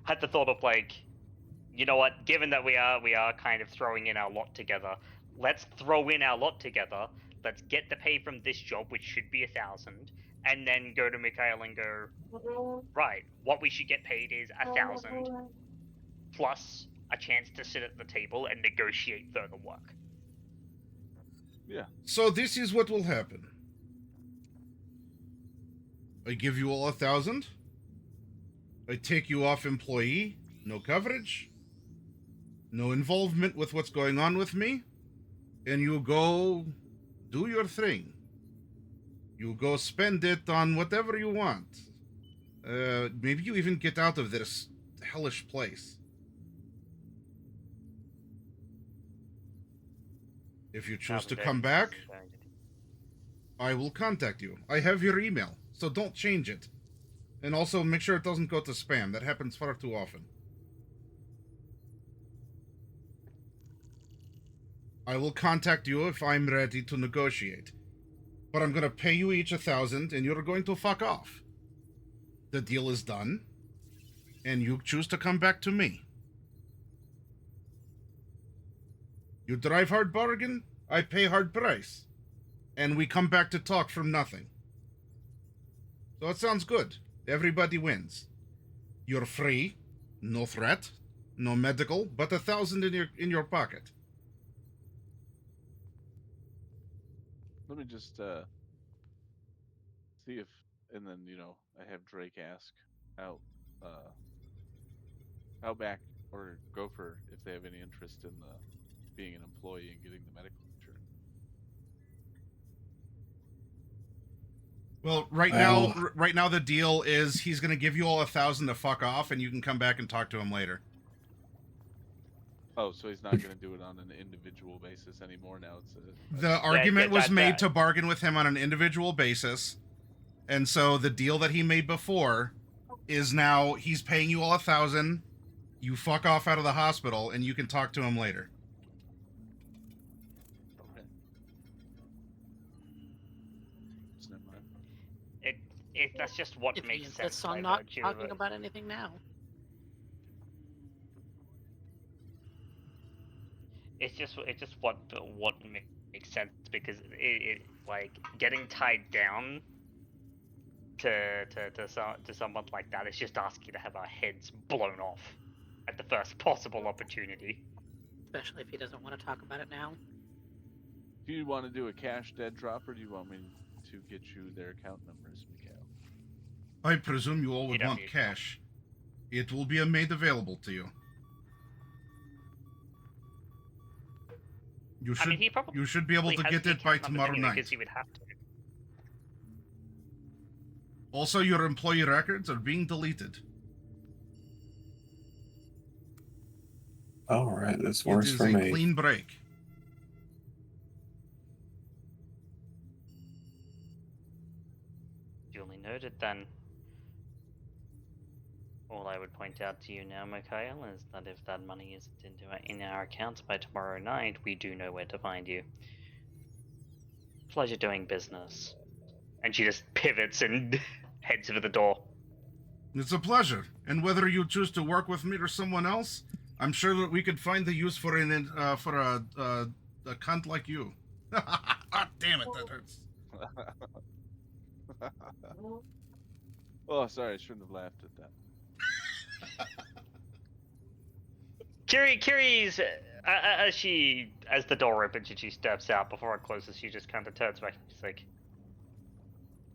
had the thought of you know what? Given that we are kind of throwing in our lot together, let's throw in our lot together. Let's get the pay from this job, which should be 1,000, and then go to Mikhail and go, right, what we should get paid is 1,000 plus a chance to sit at the table and negotiate further work. Yeah. So this is what will happen. I give you all 1,000. I take you off employee, no coverage, no involvement with what's going on with me, and you go do your thing. You go spend it on whatever you want. Maybe you even get out of this hellish place. If you choose to come back, I will contact you. I have your email, so don't change it. And also make sure it doesn't go to spam. That happens far too often. I will contact you if I'm ready to negotiate. But I'm gonna pay you each 1,000 and you're going to fuck off. The deal is done. And you choose to come back to me. You drive hard bargain, I pay hard price. And we come back to talk from nothing. So it sounds good. Everybody wins. You're free, no threat, no medical, but 1,000 in your pocket. Let me just see if, and then I have Drake ask out uh Outback or Gopher if they have any interest in the being an employee and getting the medical insurance. Well, Well- right now the deal is he's going to give you all 1,000 to fuck off, and you can come back and talk to him later. Oh, so he's not going to do it on an individual basis anymore. Now it's The argument was made that- to bargain with him on an individual basis, and so the deal that he made before is now he's paying you all 1,000. You fuck off out of the hospital, and you can talk to him later. okay. Just never mind. That's just what If he makes sense. insists on by not virtue of talking it. about anything now. It's just what makes sense because it like getting tied down to someone like that is just asking to have our heads blown off at the first possible opportunity. Especially if he doesn't want to talk about it now. Do you want to do a cash dead drop, or do you want me to get you their account numbers, Mikhail? I presume you all would don't want need cash. It will be made available to you. I mean, he probably You should be able to has get the it by account numbers tomorrow anyway, night. because he would have to. Also, your employee records are being deleted. All right, this It works is for a me. clean break. Duly noted then. All I would point out to you now, Mikhail, is that if that money isn't in our accounts by tomorrow night, we do know where to find you. Pleasure doing business. And she just pivots and heads for the door. It's a pleasure. And whether you choose to work with me or someone else, I'm sure that we could find the use for a cunt like you. Ah, damn it, that hurts. Oh, sorry, I shouldn't have laughed at that. Kiri's as the door opens and she steps out, before it closes, she just kind of turns back and she's like,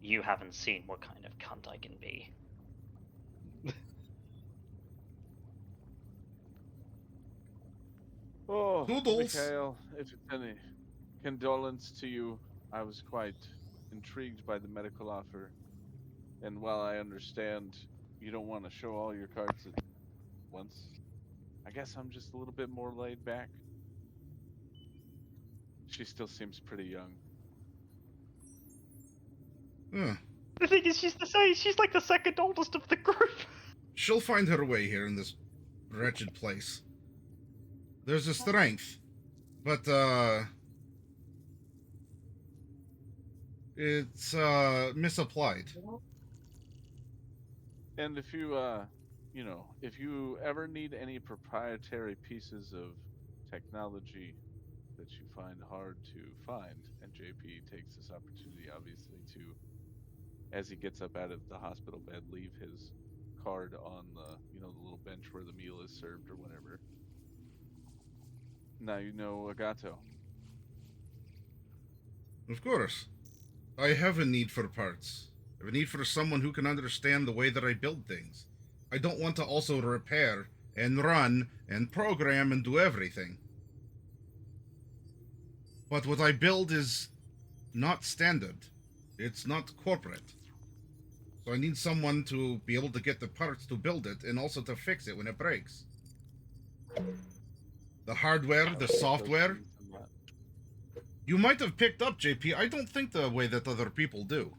"You haven't seen what kind of cunt I can be." Oh, Toodles. Mikhail, if it's any condolence to you, I was quite intrigued by the medical offer. And while I understand you don't want to show all your cards at once, I guess I'm just a little bit more laid back. She still seems pretty young. Huh. The thing is, she's like the second oldest of the group. She'll find her way here in this wretched place. There's a strength, but it's misapplied. And if you, if you ever need any proprietary pieces of technology that you find hard to find, and JP takes this opportunity, obviously, to, as he gets up out of the hospital bed, leave his card on the, the little bench where the meal is served or whatever. Now you know Agato. Of course. I have a need for parts. I have a need for someone who can understand the way that I build things. I don't want to also repair and run and program and do everything. But what I build is not standard. It's not corporate. So I need someone to be able to get the parts to build it and also to fix it when it breaks. The hardware, the software. You might have picked up, JP. I don't think the way that other people do.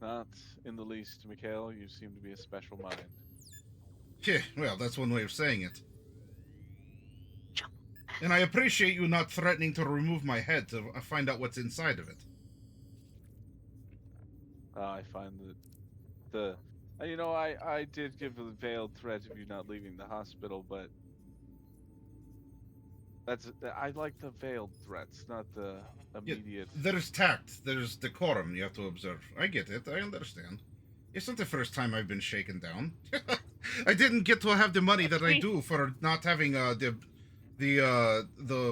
Not in the least, Mikhail. You seem to be a special mind. Yeah, well, that's one way of saying it. And I appreciate you not threatening to remove my head to find out what's inside of it. I find that I did give a veiled threat of you not leaving the hospital, but I like the veiled threats, not the immediate. There's tact, there's decorum you have to observe. I get it, I understand. It's not the first time I've been shaken down. I didn't get to have the money that I do for not having the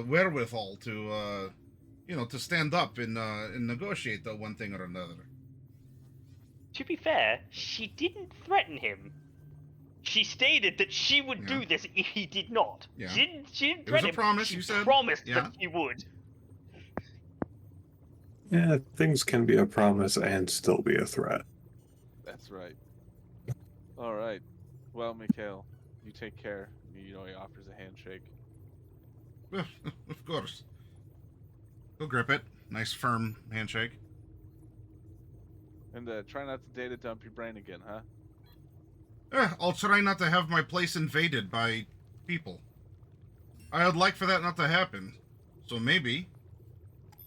wherewithal to to stand up and negotiate the one thing or another. To be fair, she didn't threaten him. She stated that she would do this if he did not. Yeah. She didn't It was threaten a promise, him. you She said. promised Yeah. that she would. Yeah, things can be a promise and still be a threat. That's right. All right. Well, Mikhail, you take care. He offers a handshake. Well, of course. He'll grip it. Nice firm handshake. And try not to data dump your brain again, huh? I'll try not to have my place invaded by people. I would like for that not to happen. So maybe,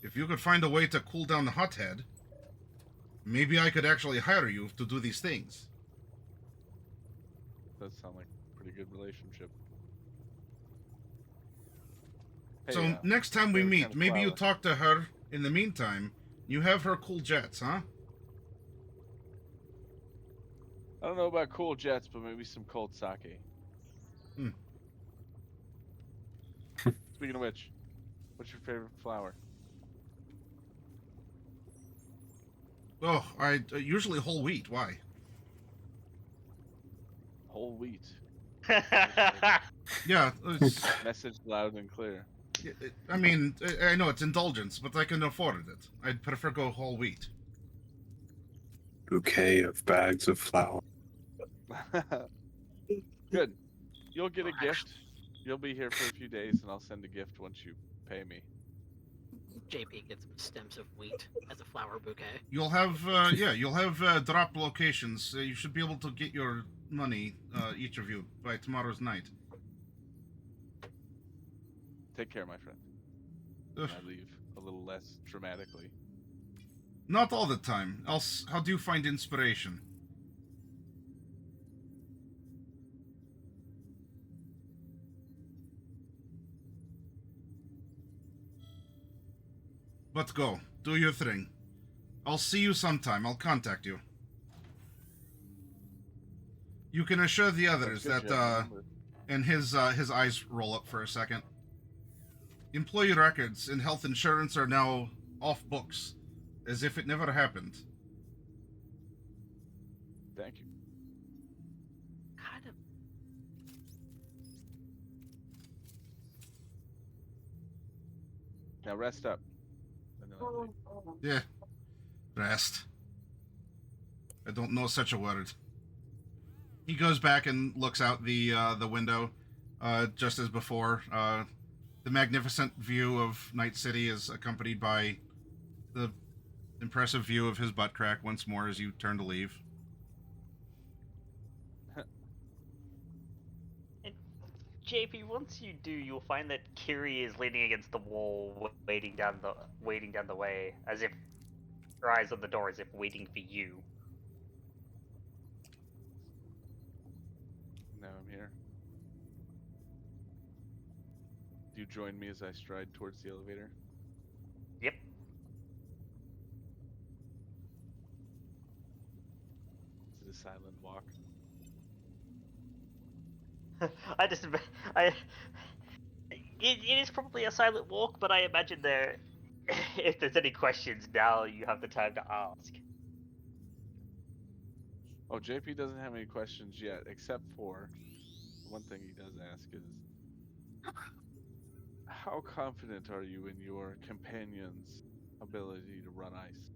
if you could find a way to cool down the hothead, maybe I could actually hire you to do these things. Does sound like a pretty good relationship. Hey, So next time we favorite meet, kind of maybe you flower? talk to her. In the meantime, you have her cool jets, huh? I don't know about cool jets, but maybe some cold sake. Speaking of which, what's your favorite flower? Oh, I usually whole wheat. Why? Whole wheat. Yeah, Message loud and clear. I mean, I know it's indulgence, but I can afford it. I'd prefer go whole wheat. Bouquet of bags of flour. Good. You'll get a gift. You'll be here for a few days, and I'll send a gift once you pay me. JP gets some stems of wheat as a flower bouquet. You'll have, you'll have drop locations. You should be able to get your money, each of you, by tomorrow's night. Take care, my friend. Ugh. I leave a little less dramatically. Not all the time. Else, how do you find inspiration? But go. Do your thing. I'll see you sometime. I'll contact you. You can assure the others Good that, job, and his eyes roll up for a second. Employee records and health insurance are now off books, as if it never happened. Thank you. Kind of. Now rest up. And then I'll leave. Yeah. Rest. I don't know such a word. He goes back and looks out the window, just as before. The magnificent view of Night City is accompanied by the impressive view of his butt crack once more as you turn to leave. And JP, once you do, you'll find that Kiri is leaning against the wall, waiting down the way, as if her eyes on the door, as if waiting for you. Now I'm here. Do you join me as I stride towards the elevator? Yep. Is it a silent walk? It is probably a silent walk, but I imagine if there's any questions now, you have the time to ask. Oh, JP doesn't have any questions yet, except for one thing he does ask is, how confident are you in your companion's ability to run ice?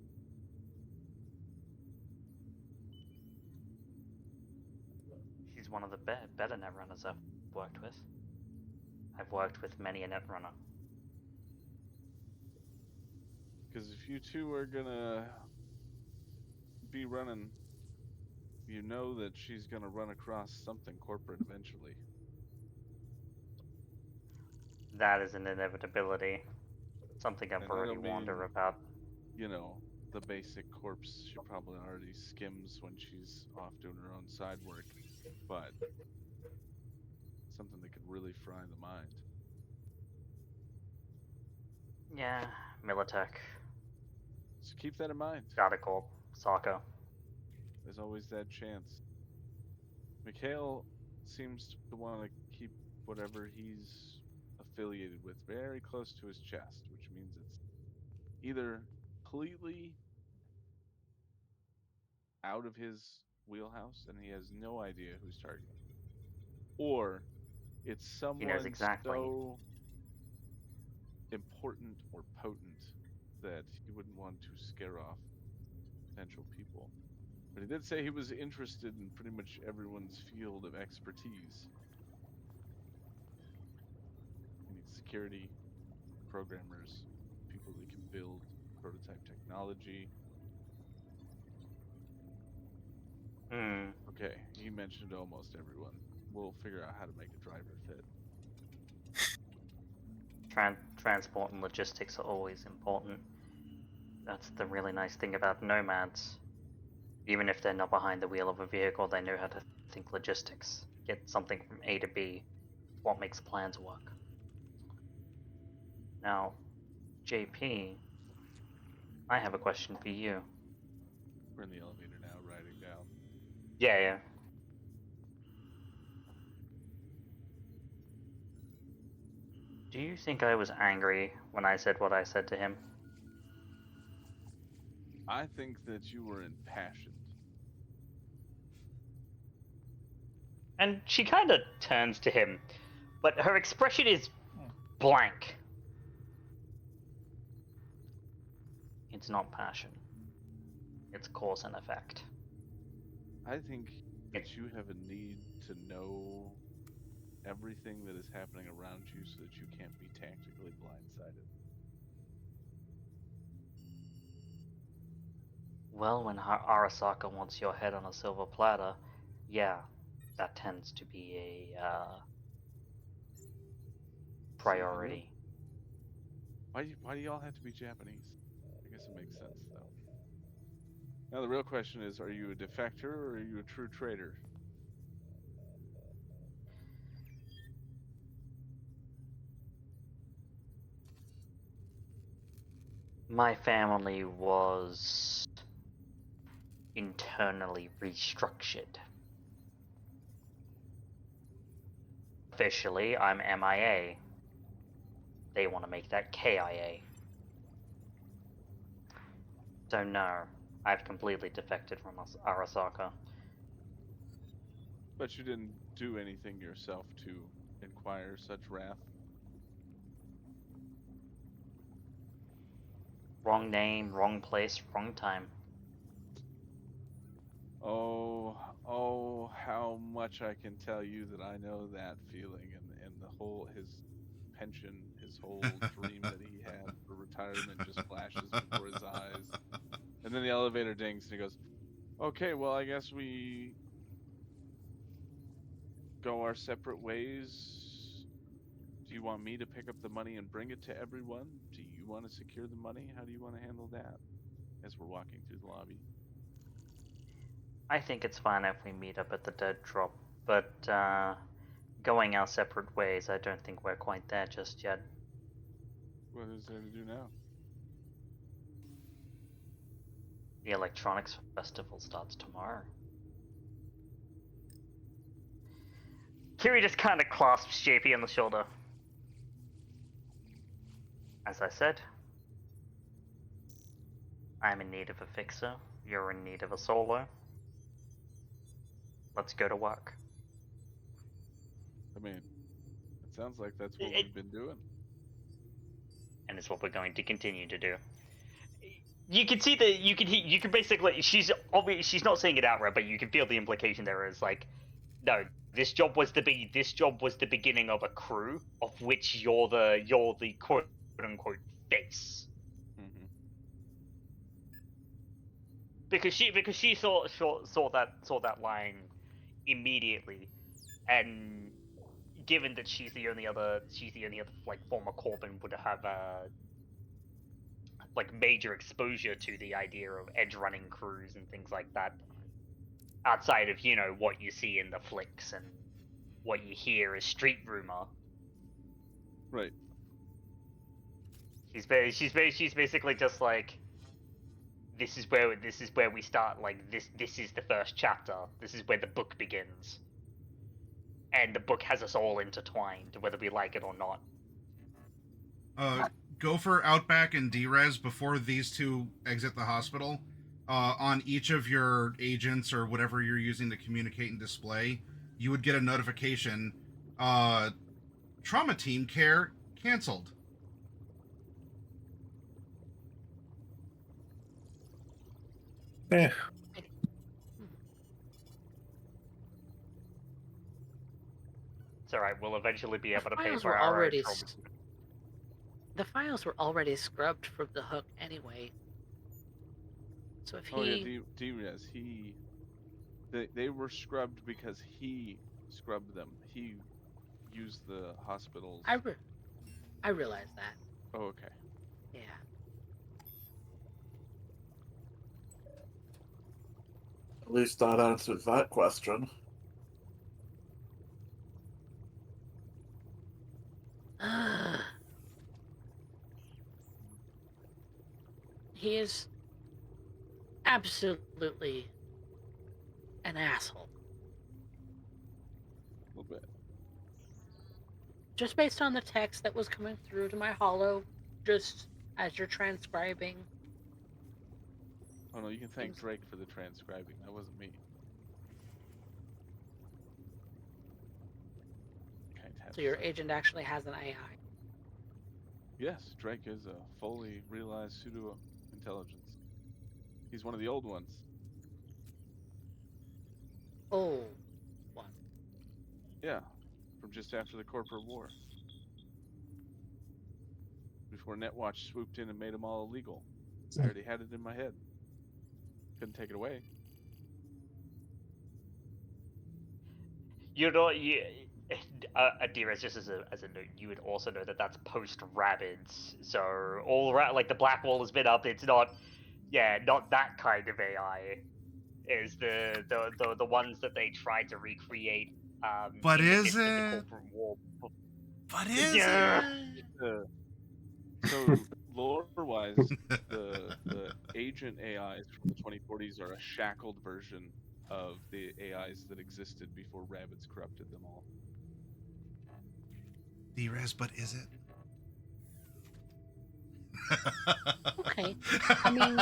He's one of the better netrunners I've worked with. I've worked with many a netrunner. Because if you two are gonna be running, you know that she's gonna run across something corporate eventually. That is an inevitability. Something I've And I already don't warned her mean- about. You know, the basic corpse she probably already skims when she's off doing her own side work, but something that could really fry the mind. Yeah, Militech, So keep that in mind. Datacorp, Soccer. There's always that chance. Mikhail seems to want to keep whatever he's affiliated with very close to his chest, which means it's either completely out of his wheelhouse and he has no idea who's targeting, or it's He knows someone exactly. so important or potent that he wouldn't want to scare off potential people. But he did say he was interested in pretty much everyone's field of expertise. He needs security, programmers, people that can build prototype technology. Okay, he mentioned almost everyone. We'll figure out how to make a driver fit. Transport and logistics are always important. That's the really nice thing about nomads. Even if they're not behind the wheel of a vehicle, they know how to think logistics. Get something from A to B. What makes plans work. Now, JP, I have a question for you. We're in the elevator now, riding down. Yeah. Do you think I was angry when I said what I said to him? I think that you were impassioned. And she kind of turns to him, but her expression is blank. It's not passion. It's cause and effect. I think that you have a need to know everything that is happening around you so that you can't be tactically blindsided. Well, when Arasaka wants your head on a silver platter, yeah, that tends to be a priority. Why do y'all have to be Japanese? I guess it makes sense, though. Now, the real question is, are you a defector or are you a true traitor? My family was internally restructured. Officially, I'm MIA. They want to make that KIA. So no, I've completely defected from Arasaka. But you didn't do anything yourself to inquire such wrath. Wrong name, wrong place, wrong time. Oh, how much I can tell you that I know that feeling and the whole his pension, his whole dream that he had for retirement just flashes before his eyes. And then the elevator dings and he goes, "Okay, well, I guess we go our separate ways. Do you want me to pick up the money and bring it to everyone? Do you want to secure the money? How do you want to handle that?" As we're walking through the lobby. I think it's fine if we meet up at the dead drop, but going our separate ways, I don't think we're quite there just yet. What is there to do now? The Electronics Festival starts tomorrow. Kiri just kind of clasps JP on the shoulder. As I said, I'm in need of a fixer, you're in need of a solo. Let's go to work. I mean, it sounds like that's what we've been doing. And it's what we're going to continue to do. You can see that you can basically she's not saying it outright, but you can feel the implication there is like, no, this job was the beginning of a crew of which you're the quote unquote face. Mm-hmm. Because she saw that line immediately, and given that she's the only other like former Corbin would have like major exposure to the idea of edge running crews and things like that, outside of what you see in the flicks and what you hear as street rumor. Right. She's basically just like, this is where we start. Like this is the first chapter. This is where the book begins, and the book has us all intertwined, whether we like it or not. Gopher, Outback, and D-Res, before these two exit the hospital, on each of your agents or whatever you're using to communicate and display, you would get a notification, trauma team care canceled. Eh, It's alright, we'll eventually be able to pay files for were our already trauma. The files were already scrubbed from the hook anyway. So if Oh yeah, he, D-Res, they were scrubbed because he scrubbed them. He used the hospital's. I realize that. Oh, okay. Yeah. At least that answers that question. He is absolutely an asshole. A little bit. Just based on the text that was coming through to my holo, just as you're transcribing. Oh no, you can thank Drake for the transcribing. That wasn't me. So your agent actually has an AI. Yes, Drake is a fully realized pseudo-intelligence. He's one of the old ones. Oh, one. Yeah, from just after the corporate war. Before NetWatch swooped in and made them all illegal. I already had it in my head. Couldn't take it away. You know, Adira, just as a note, you would also know that that's post Rabbids. So like the black wall has been up. It's not, not that kind of AI. Is the ones that they tried to recreate. But in the is midst of the it? corporate war. But is it? So lore-wise, the agent AIs from the 2040s are a shackled version of the AIs that existed before Rabbids corrupted them all. D-Res, but is it? Okay. I mean,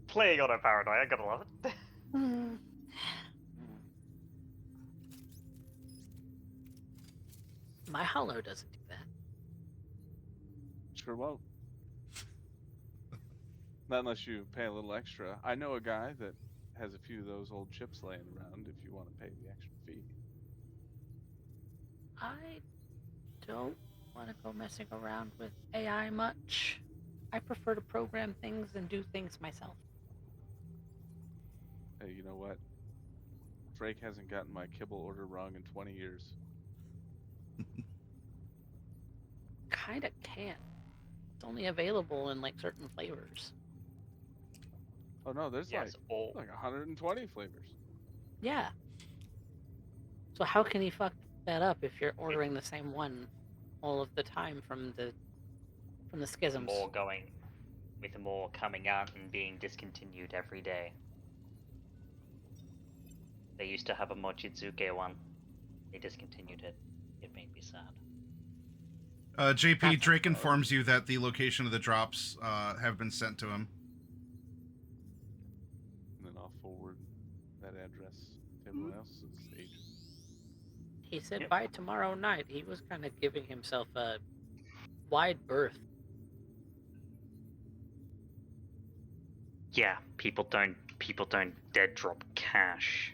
Playing on a paranoia, I gotta love it. my holo doesn't do that. Sure won't. Not unless you pay a little extra. I know a guy that has a few of those old chips laying around if you want to pay the extra fee. I don't want to go messing around with AI much. I prefer to program things and do things myself. Hey, you know what? Drake hasn't gotten my kibble order wrong in 20 years. Kinda can't. It's only available in like certain flavors. Oh no, there's Yes, like 120 flavors. Yeah. So how can he fuck that up if you're ordering the same one all of the time from the schisms? With more coming out and being discontinued every day. They used to have a Mochizuke one. They discontinued it. It made me sad. JP, Drake informs you that the location of the drops have been sent to him. And then I'll forward that address to everyone else's agent. He said by tomorrow night. He was kind of giving himself a wide berth. Yeah, people don't dead drop cash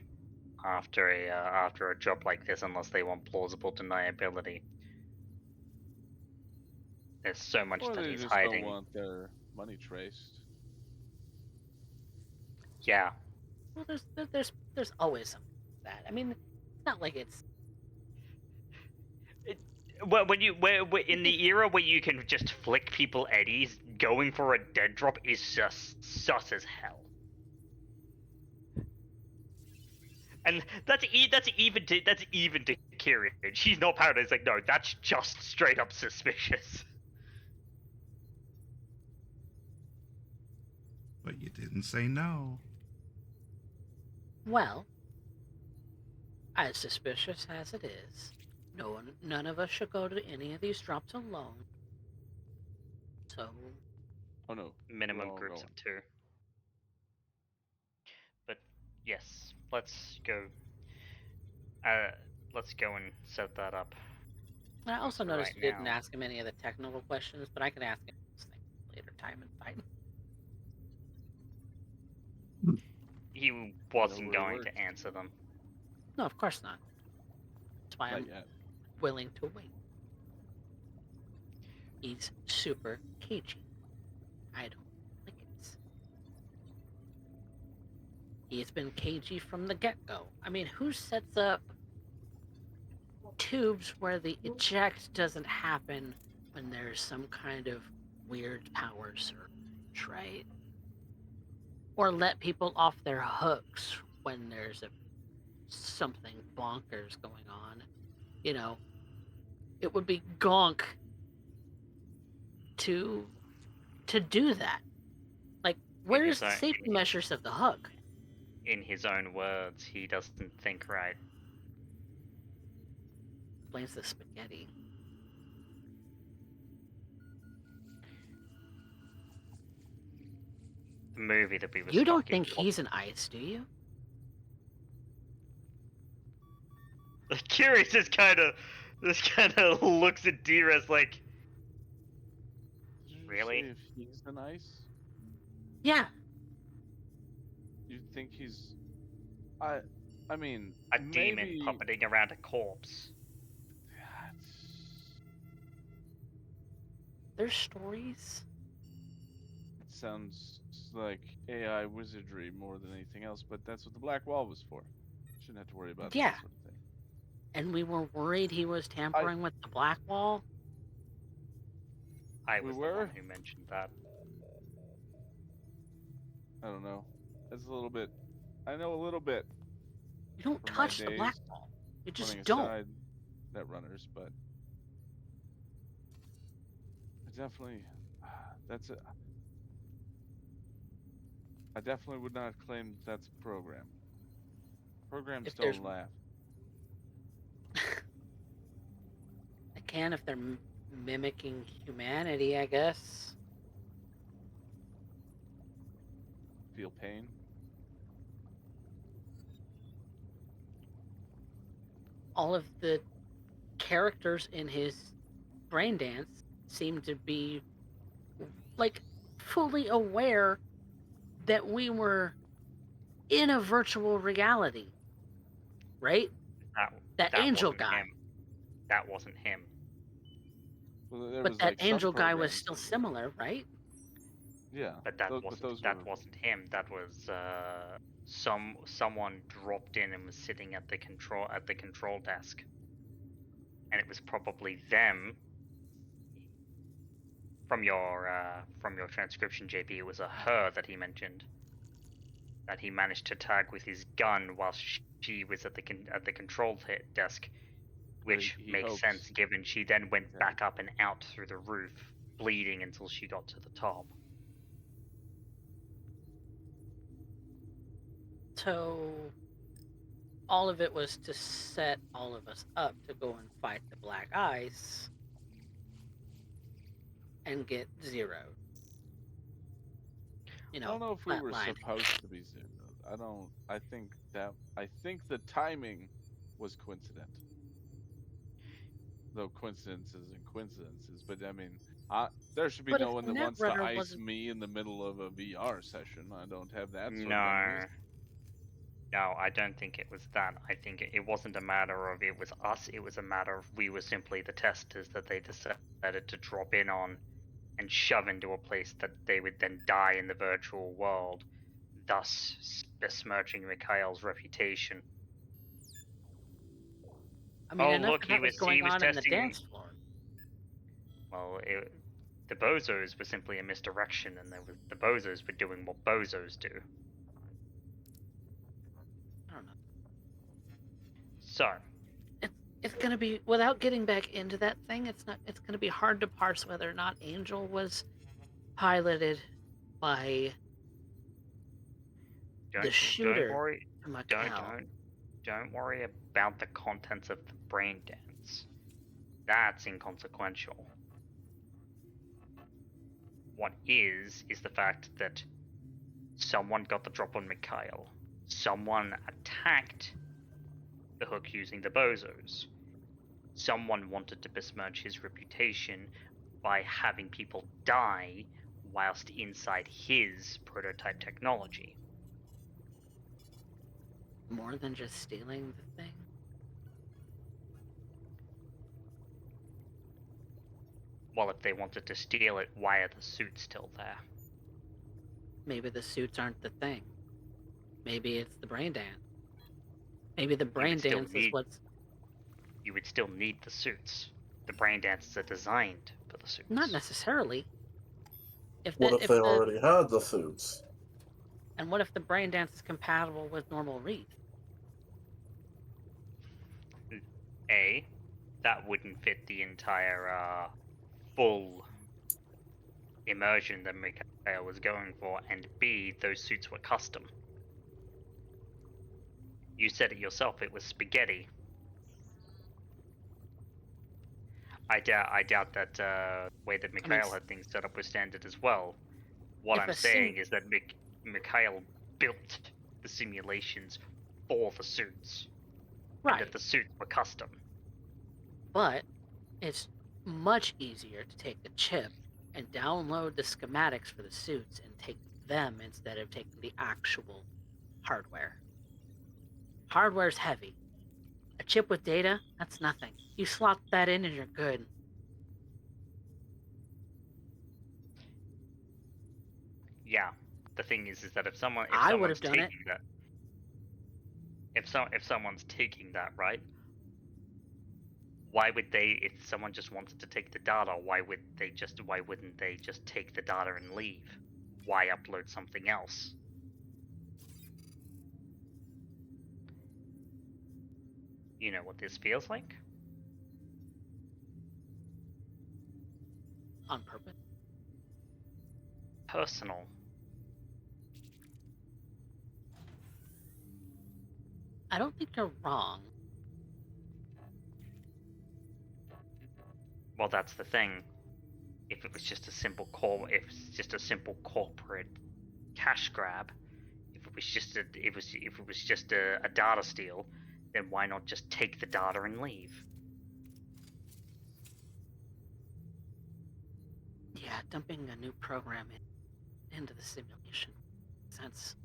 after a job like this unless they want plausible deniability. There's so much Or that they he's just hiding. don't want their money traced. Yeah. Well, there's always something like that. I mean, it's not like it's. Well, when in the era where you can just flick people eddies, going for a dead drop is just sus as hell. And that's even to curious. She's not paranoid. It's like, no, that's just straight up suspicious. But you didn't say no. Well, as suspicious as it is, none of us should go to any of these drops alone. So, Oh no. Minimum we're all groups going. of 2. But yes, let's go. Let's go and set that up. I also noticed Right you didn't now. ask him any of the technical questions, but I can ask him those things later time and time. He wasn't where it going works. to answer them. No, of course not. That's why Not I'm yet. willing to wait. He's super cagey. I don't like it. He's been cagey from the get-go. I mean, who sets up tubes where the eject doesn't happen when there's some kind of weird power surge, right? Or let people off their hooks when there's something bonkers going on. You know, it would be gonk to do that. Like, where's the safety measures of the hook? In his own words, he doesn't think right. Explains the spaghetti. The movie that we were You don't stuck in. think he's an ice, do you? Curious just kind of looks at Dearest like, Did you really? say if he's an ice? Yeah. You think he's? I mean, A demon maybe... puppeting around a corpse. There's stories. It sounds like AI wizardry more than anything else, but that's what the Black Wall was for. Shouldn't have to worry about Yeah. that sort of thing. And we were worried he was tampering with the Black Wall. I We was the were? one who mentioned that. I don't know. It's a little bit. I know a little bit. You don't From my touch the Black days Wall. You just running don't. aside Netrunners, but I definitely. That's it. I definitely would not claim that's a program. Programs If there's- don't laugh. I can if they're mimicking humanity, I guess. Feel pain. All of the characters in his brain dance seem to be like fully aware that we were in a virtual reality, right? That angel wasn't guy. him. That wasn't him. Well, there But was that like some angel guy was programs still that- similar, right? Yeah, But that those were... wasn't him. That was someone dropped in and was sitting at the control desk, and it was probably them. From your transcription, JP, it was a her that he mentioned. That he managed to tag with his gun while she was at the control desk, which he makes hopes. sense given she then went Yeah. back up and out through the roof, bleeding until she got to the top. So all of it was to set all of us up to go and fight the Black Ice and get zeroed. You know, I don't know if we were flatline. supposed to be zeroed. I think the timing was coincident. Though coincidences and coincidences, but I mean, there should be But no if one the that wants to Netrunner ice wasn't- me in the middle of a VR session. I don't have that sort of No. memories. No, I don't think it was that. I think it wasn't a matter of it was us, it was a matter of we were simply the testers that they decided to drop in on and shove into a place that they would then die in the virtual world, thus besmirching Mikhail's reputation. I mean, Oh, enough look, of that was going on in the testing- dance floor. Well, the bozos were simply a misdirection, and the bozos were doing what bozos do. I don't know. So, It's gonna be, without getting back into that thing, it's gonna be hard to parse whether or not Angel was piloted by the Don't shooter, worry. Mikhail. Don't worry about the contents of the brain dance. That's inconsequential. What is the fact that someone got the drop on Mikhail. Someone attacked the Hook using the bozos. Someone wanted to besmirch his reputation by having people die whilst inside his prototype technology. More than just stealing the thing. Well, if they wanted to steal it, why are the suits still there? Maybe the suits aren't the thing. Maybe it's the brain dance. Maybe the brain dance is what's... You would still need the suits. The brain dances are designed for the suits. Not necessarily. What if they already had the suits? And what if the brain dance is compatible with normal Reef? A, that wouldn't fit the entire full immersion that Mikhail was going for, and B, those suits were custom. You said it yourself, it was spaghetti. I doubt that way that Mikhail had things set up was standard as well. What I'm saying is that Mikhail built the simulations for the suits. Right. And that the suits were custom. But it's much easier to take the chip and download the schematics for the suits and take them instead of taking the actual hardware. Hardware's heavy. A chip with data, that's nothing. You slot that in and you're good. Yeah. The thing is that if someone's taking that, if someone's taking that, right? Why would they, if someone just wanted to take the data, why wouldn't they just take the data and leave? Why upload something else? You know what this feels like? On purpose? Personal. I don't think you're wrong. Well, that's the thing. If it was just a simple corporate cash grab, if it was just a data steal, then why not just take the data and leave? Yeah, dumping a new program into the simulation makes sense.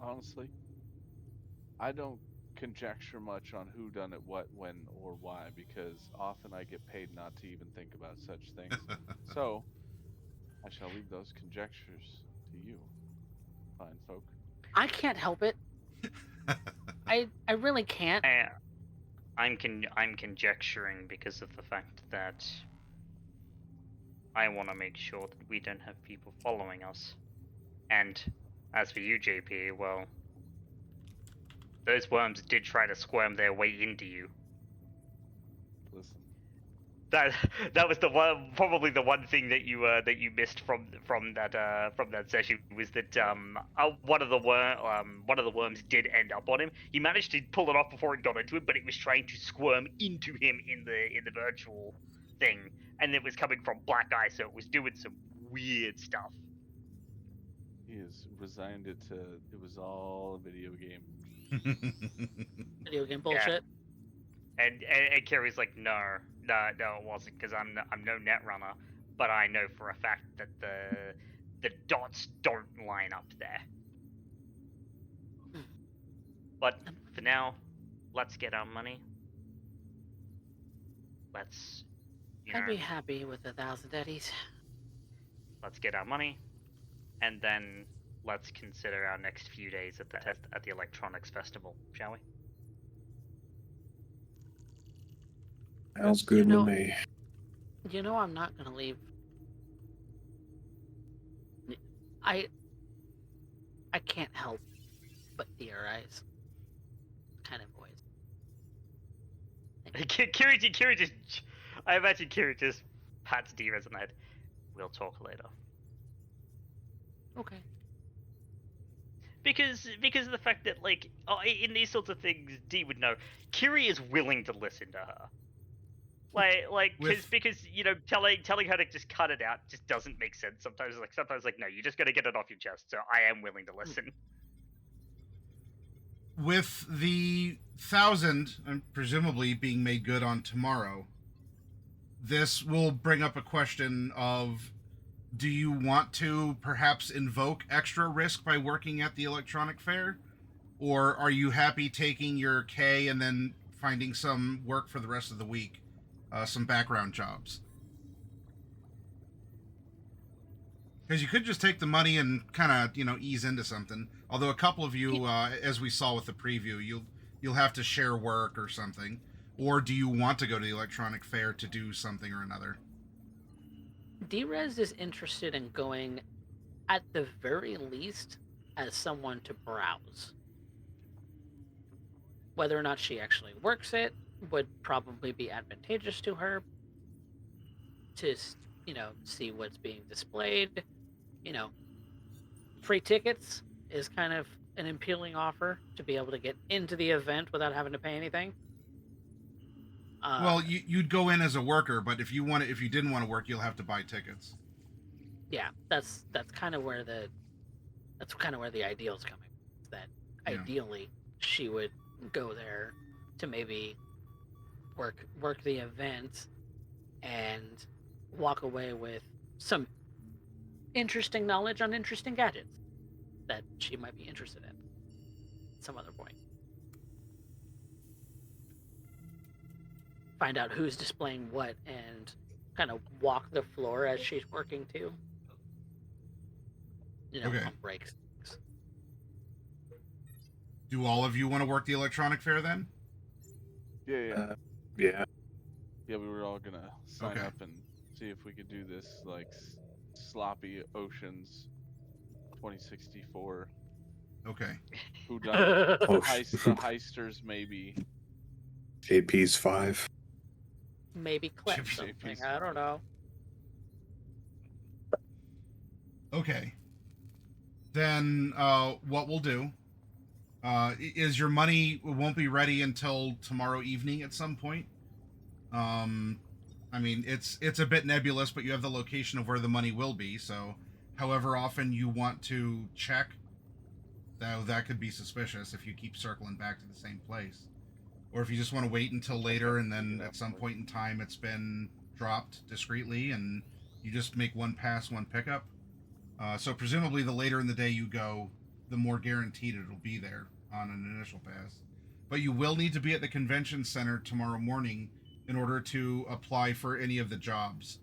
Honestly, I don't conjecture much on who done it, what, when, or why, because often I get paid not to even think about such things. So, I shall leave those conjectures to you, fine folk. I can't help it. I really can't. I'm conjecturing because of the fact that I want to make sure that we don't have people following us. And as for you, JP, well, those worms did try to squirm their way into you. Listen. That was probably the one thing that you missed from that session was that one of the worms did end up on him. He managed to pull it off before it got into him, but it was trying to squirm into him in the virtual thing, and it was coming from Black Eye, so it was doing some weird stuff. He has resigned it to it was all a video game. Video game bullshit. Yeah. And Kerry's like, no, it wasn't, because I'm no net runner, but I know for a fact that the dots don't line up there. But for now, let's get our money. Let's, I'd be happy with 1,000 eddies. Let's get our money, and then let's consider our next few days at the Electronics Festival, shall we? Sounds good with me. You know I'm not gonna leave. I can't help but theorize. Kind of way. Kiri just, I imagine Kiri just pats D-Rez on the head. We'll talk later. Okay. Because of the fact that, like, in these sorts of things, D would know. Kiri is willing to listen to her. Because you know, telling her to just cut it out just doesn't make sense. Sometimes no, you just gotta get it off your chest. So I am willing to listen. With the 1,000, presumably being made good on tomorrow, this will bring up a question of: do you want to perhaps invoke extra risk by working at the electronic fair? Or are you happy taking your K and then finding some work for the rest of the week? Some background jobs? Because you could just take the money and kind of, ease into something. Although a couple of you, as we saw with the preview, you'll have to share work or something. Or do you want to go to the electronic fair to do something or another? D-Rez is interested in going, at the very least, as someone to browse. Whether or not she actually works it would probably be advantageous to her to, see what's being displayed. Free tickets is kind of an appealing offer to be able to get into the event without having to pay anything. Well, you'd go in as a worker, but if you didn't want to work, you'll have to buy tickets. Yeah, that's kind of where the ideal's coming. That ideally she would go there to maybe work the event and walk away with some interesting knowledge on interesting gadgets that she might be interested in at some other point. Find out who's displaying what and kind of walk the floor as she's working too. Okay. On breaks. Do all of you want to work the electronic fair then? Yeah. Yeah. Yeah, we were all gonna sign Okay. up and see if we could do this, like, sloppy Oceans 2064. Okay. Who done it? Oh, The heisters, maybe. JP's 5. Maybe clip JP's something. I don't know. Okay. Then what we'll do is your money won't be ready until tomorrow evening at some point. I mean, it's a bit nebulous, but you have the location of where the money will be. So, however often you want to check, that could be suspicious if you keep circling back to the same place. Or if you just want to wait until later and then at some point in time it's been dropped discreetly and you just make one pass, one pickup. So presumably the later in the day you go, the more guaranteed it'll be there on an initial pass. But you will need to be at the convention center tomorrow morning in order to apply for any of the jobs.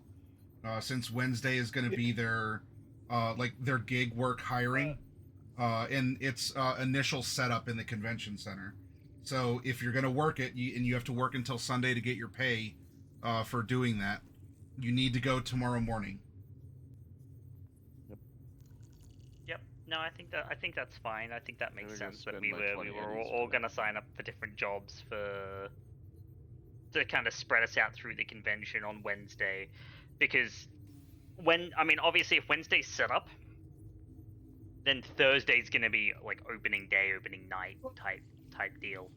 Since Wednesday is going to be their gig work hiring, and its initial setup in the convention center. So if you're going to work it, and you have to work until Sunday to get your pay for doing that, you need to go tomorrow morning. Yep. No, I think that's fine. I think that makes We're gonna sense. That spend we like were 20 all eddies for gonna that. sign up for different jobs to kind of spread us out through the convention on Wednesday, because obviously if Wednesday's set up, then Thursday's gonna be like opening day, opening night type deal.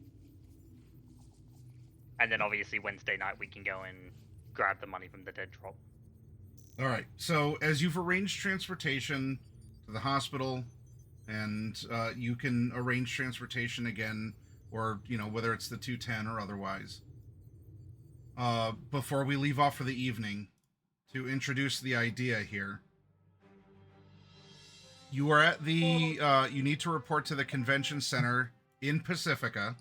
And then obviously Wednesday night we can go and grab the money from the dead drop. All right. So as you've arranged transportation to the hospital, and you can arrange transportation again, or whether it's the 210 or otherwise. Before we leave off for the evening, to introduce the idea here, you are at the. You need to report to the convention center in Pacifica,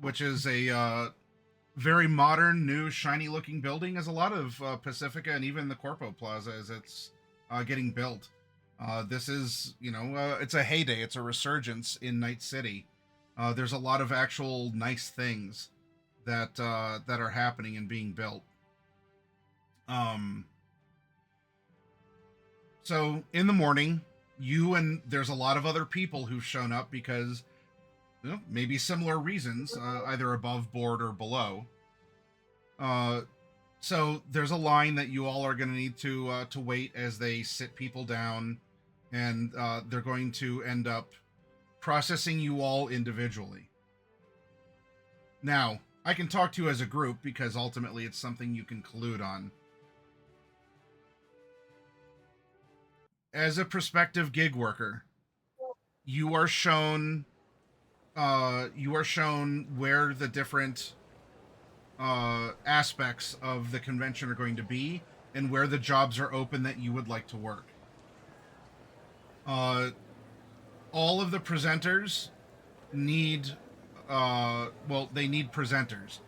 which is a very modern, new, shiny-looking building, as a lot of Pacifica and even the Corpo Plaza as it's getting built. This is, it's a heyday. It's a resurgence in Night City. There's a lot of actual nice things that are happening and being built. So in the morning, there's a lot of other people who've shown up because maybe similar reasons, either above board or below. So there's a line that you all are going to need to wait as they sit people down, and they're going to end up processing you all individually. Now, I can talk to you as a group because ultimately it's something you can collude on. As a prospective gig worker, you are shown where the different aspects of the convention are going to be and where the jobs are open that you would like to work. All of the presenters need they need presenters.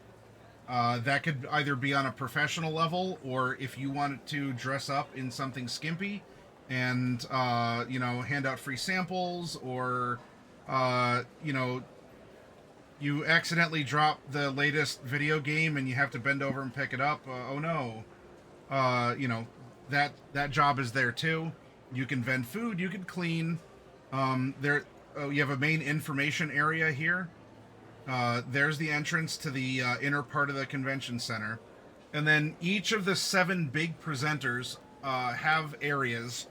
That could either be on a professional level, or if you wanted to dress up in something skimpy and hand out free samples, or you accidentally drop the latest video game and you have to bend over and pick it up. Oh no. That job is there too. You can vend food, you can clean. You have a main information area here. There's the entrance to the inner part of the convention center. And then each of the 7 big presenters have areas.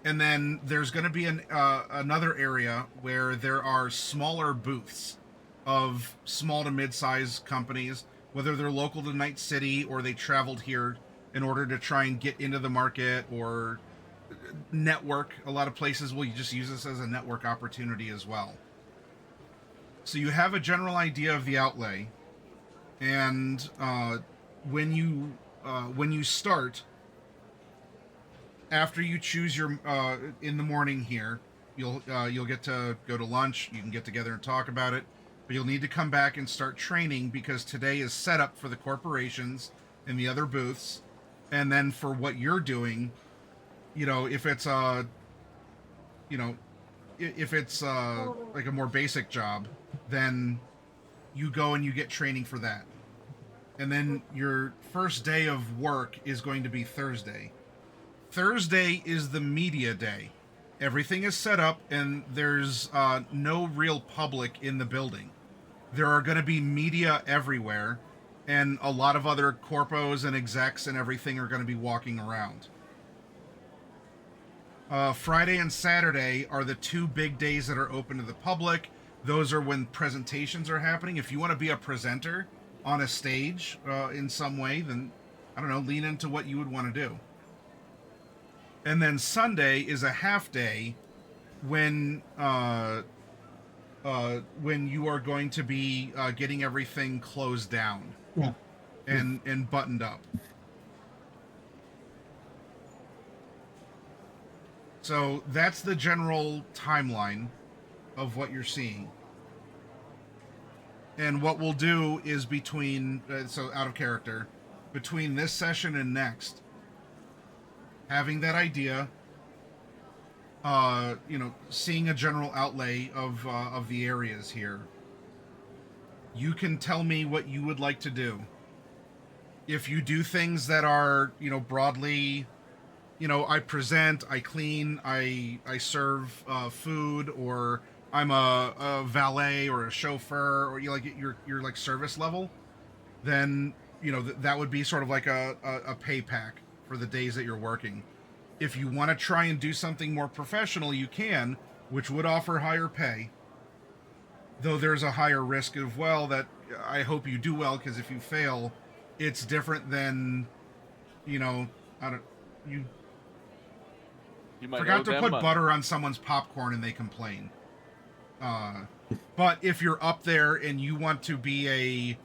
And then there's going to be another area where there are smaller booths of small to mid-sized companies, whether they're local to Night City or they traveled here in order to try and get into the market or network. A lot of places will just use this as a network opportunity as well. So you have a general idea of the outlay, and when you start, after you choose your in the morning here, you'll get to go to lunch. You can get together and talk about it, but you'll need to come back and start training because today is set up for the corporations and the other booths, and then for what you're doing. If it's like a more basic job, then you go and you get training for that. And then your first day of work is going to be Thursday. Thursday is the media day. Everything is set up and there's no real public in the building. There are going to be media everywhere, and a lot of other corpos and execs and everything are going to be walking around. Friday and Saturday are the 2 big days that are open to the public. Those are when presentations are happening. If you want to be a presenter on a stage in some way, then, I don't know, lean into what you would want to do. And then Sunday is a half day when you are going to be getting everything closed down and buttoned up. So that's the general timeline of what you're seeing. And what we'll do is between out of character, between this session and next, having that idea, seeing a general outlay of the areas here, you can tell me what you would like to do. If you do things that are, broadly, I present, I clean, I serve food, or I'm a valet or a chauffeur, or your like service level, then that would be sort of like a pay pack for the days that you're working. If you want to try and do something more professional, you can, which would offer higher pay, though there's a higher risk of, well, that I hope you do well, because if you fail, it's different than, you might forgot to put money. butter on someone's popcorn and they complain. But if you're up there and you want to be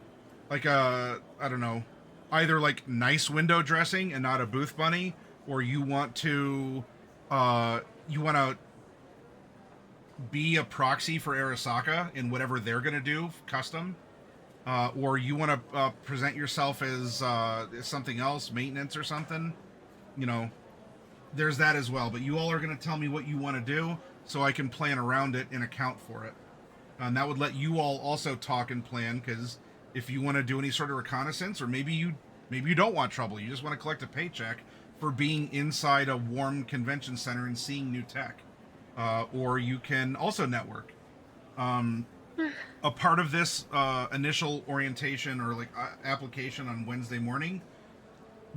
I don't know, either like nice window dressing and not a booth bunny, or you want to be a proxy for Arasaka in whatever they're going to do custom, or you want to present yourself as something else, maintenance or something, there's that as well. But you all are going to tell me what you want to do so I can plan around it and account for it. And that would let you all also talk and plan, because if you want to do any sort of reconnaissance, or maybe you don't want trouble, you just want to collect a paycheck for being inside a warm convention center and seeing new tech, or you can also network. a part of this initial orientation or like application on Wednesday morning,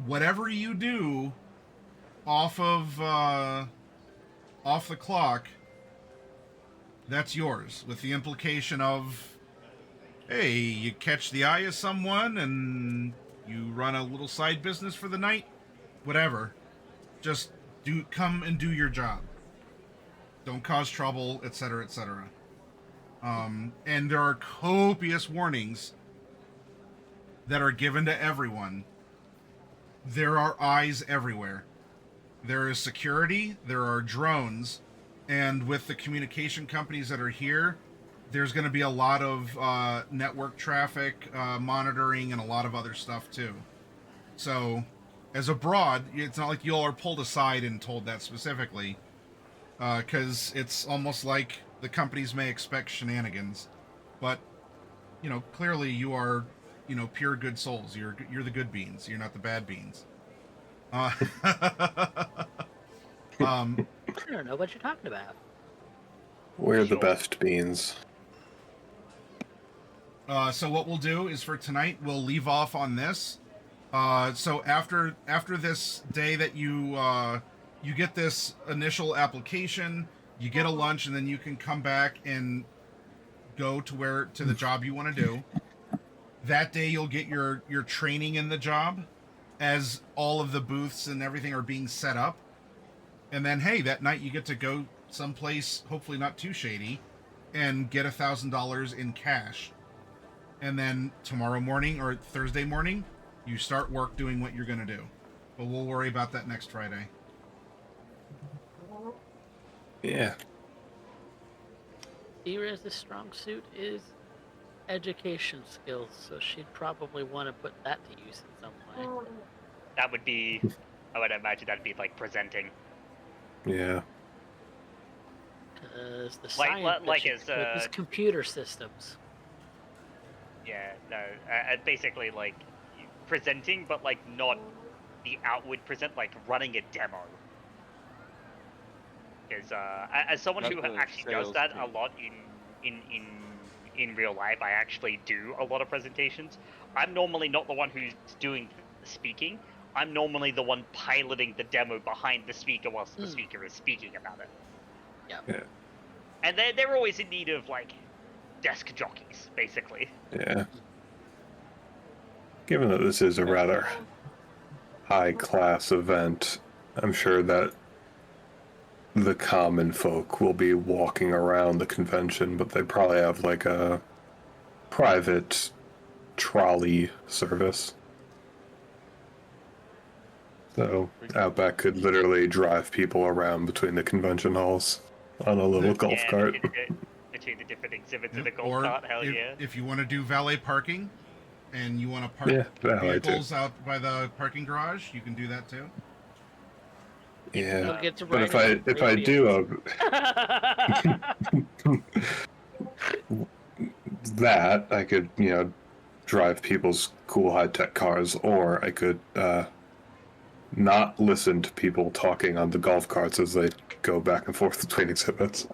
whatever you do off the clock, that's yours, with the implication of, hey, you catch the eye of someone and you run a little side business for the night, whatever. Just come and do your job. Don't cause trouble, etc., etc. And there are copious warnings that are given to everyone. There are eyes everywhere. There is security, there are drones, and with the communication companies that are here, there's going to be a lot of network traffic monitoring and a lot of other stuff too. So, as abroad, it's not like you all are pulled aside and told that specifically, because it's almost like the companies may expect shenanigans, but clearly you are, pure good souls. You're the good beans. You're not the bad beans. I don't know what you're talking about. We're the Sure. best beans. So what we'll do is for tonight, we'll leave off on this. So after this day that you get this initial application, you get a lunch, and then you can come back and go to the job you want to do. That day you'll get your training in the job, as all of the booths and everything are being set up. And then, hey, that night you get to go someplace, hopefully not too shady, and get $1,000 in cash. And then tomorrow morning or Thursday morning, you start work doing what you're going to do. But we'll worry about that next Friday. Yeah. Era's strong suit is education skills, so she'd probably want to put that to use in some way. That would be, I would imagine that'd be like presenting. Yeah. Because the Like- science like bit as, should equip is computer systems. Yeah, no, basically like presenting, but like not the outward present, like running a demo. Because as someone Not who the actually does sales that a team. lot in real life, I actually do a lot of presentations. I'm normally not the one who's doing the speaking. I'm normally the one piloting the demo behind the speaker whilst the speaker is speaking about it. Yep. Yeah. And they're always in need of like desk jockeys, basically. Yeah. Given that this is a rather high-class event, I'm sure that the common folk will be walking around the convention, but they probably have like a private trolley service. So Outback could literally drive people around between the convention halls on a little golf Yeah, cart. between the different exhibits in Yep. the golf Or cart, hell if, yeah. if you want to do valet parking and you want to park Yeah, valet too. vehicles out by the parking garage, you can do that too. Yeah, You'll get to but ride in if I do that, I could drive people's cool high-tech cars, or I could not listen to people talking on the golf carts as they go back and forth between exhibits.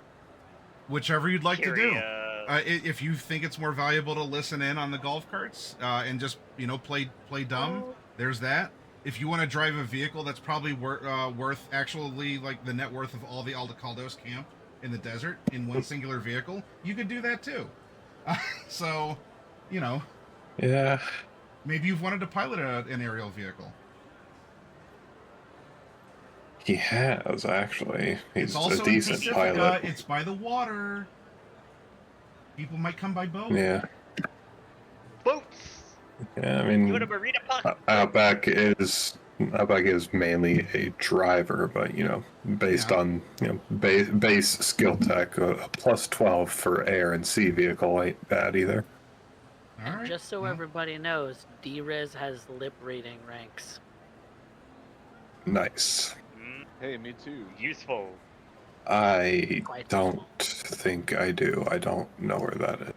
Whichever you'd like to do. Curio. If you think it's more valuable to listen in on the golf carts and just play dumb, there's that. If you want to drive a vehicle that's probably worth actually like the net worth of all the Aldecaldos camp in the desert in one singular vehicle, you could do that too. So, Yeah, maybe you've wanted to pilot an aerial vehicle. he has actually. He's It's also a decent in Pacifica. pilot. It's by the water. People might come by boat. Yeah, Boats! yeah. I You mean, go to Marina Park. Outback is mainly a driver, but based Yeah. on base skill tech, a plus 12 for air and sea vehicle ain't bad either. All right. Just so well, everybody knows, D-Rez has lip reading ranks. Nice. Hey, me too. Useful. I Quite don't think I do. I don't know where that is.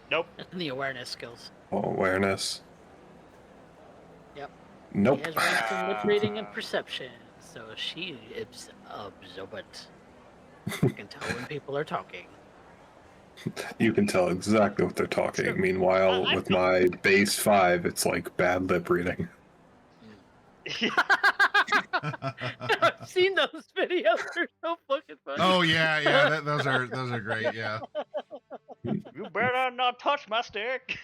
Nope. And the awareness skills. Oh, awareness. Yep. Nope. He has ranks in lip reading and perception, so she is observant. You can tell when people are talking. You can tell exactly what they're talking. So, Meanwhile, I've with got- my base 5, it's like bad lip reading. I've seen those videos. They're so fucking funny. Oh yeah. Those are great. Yeah. You better not touch my stick.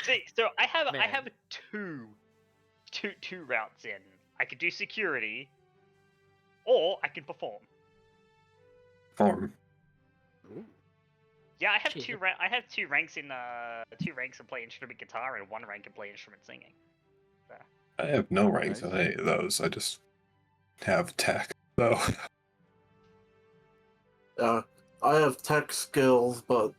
See, so I have Man. two routes in. I could do security, or I can perform. Form. Ooh. Yeah, I have Jeez. two ranks in play instrument guitar and one rank in play instrument singing. I have no ranks Nice. in any of those. I just have tech. So I have tech skills, but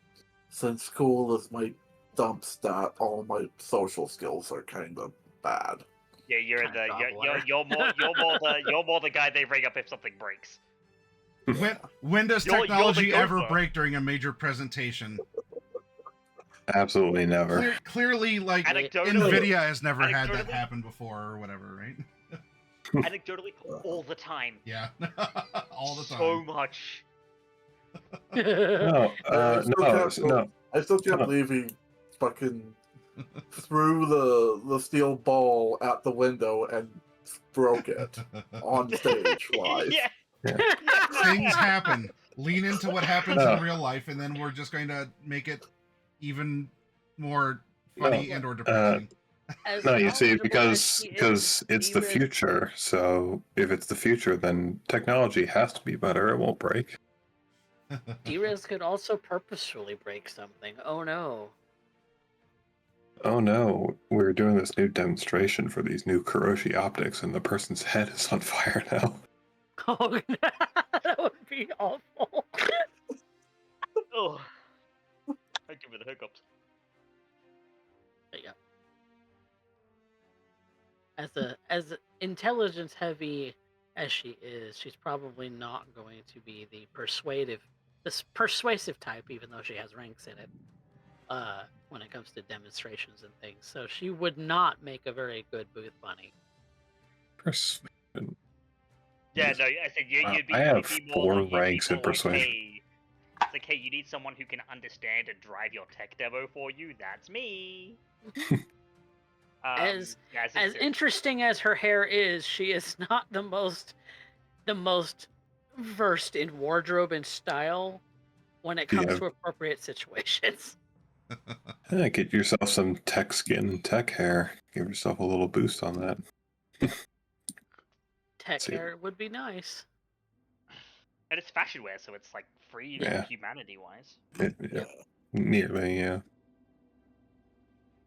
since school is my dump stat, all my social skills are kind of bad. Yeah, you're Kinda more the guy they bring up if something breaks. When does You're the technology ever gopher. break during a major presentation? absolutely never. Clearly, like Anecdotally, Nvidia has never had that Anecdotally? happen before, or whatever, right? anecdotally, all the time. Yeah, all the time. So much. No, I still can't no. I still can't Come on. believe he fucking threw the steel ball at the window and broke it on stage live. Yeah. Things happen. Lean into what happens No. in real life, and then we're just going to make it even more funny and or depressing. As No, you see, knowledgeable as because he it's the is, future. So if it's the future, then technology has to be better. It won't break. D-Riz could also purposefully break something. Oh no. Oh no, we're doing this new demonstration for these new Kuroshi optics, and the person's head is on fire now. Oh, that would be awful. Oh, I give it the hiccups. There you go. As intelligence heavy as she is, she's probably not going to be the persuasive type, even though she has ranks in it. When it comes to demonstrations and things, so she would not make a very good booth bunny. Persuasion. Yeah, no, I said Wow, you'd be. I have you'd be 4 you'd be ranks in more like, persuasion. hey, it's like, hey, you need someone who can understand and drive your tech demo for you. That's me. As yeah, so- As so- interesting as her hair is, she is not the most versed in wardrobe and style when it comes Yeah. to appropriate situations. Get yourself some tech skin, tech hair. Give yourself a little boost on that. Tech See. hair would be nice. and it's fashion wear, so it's like free Yeah. humanity wise. Yeah. Nearly, yeah.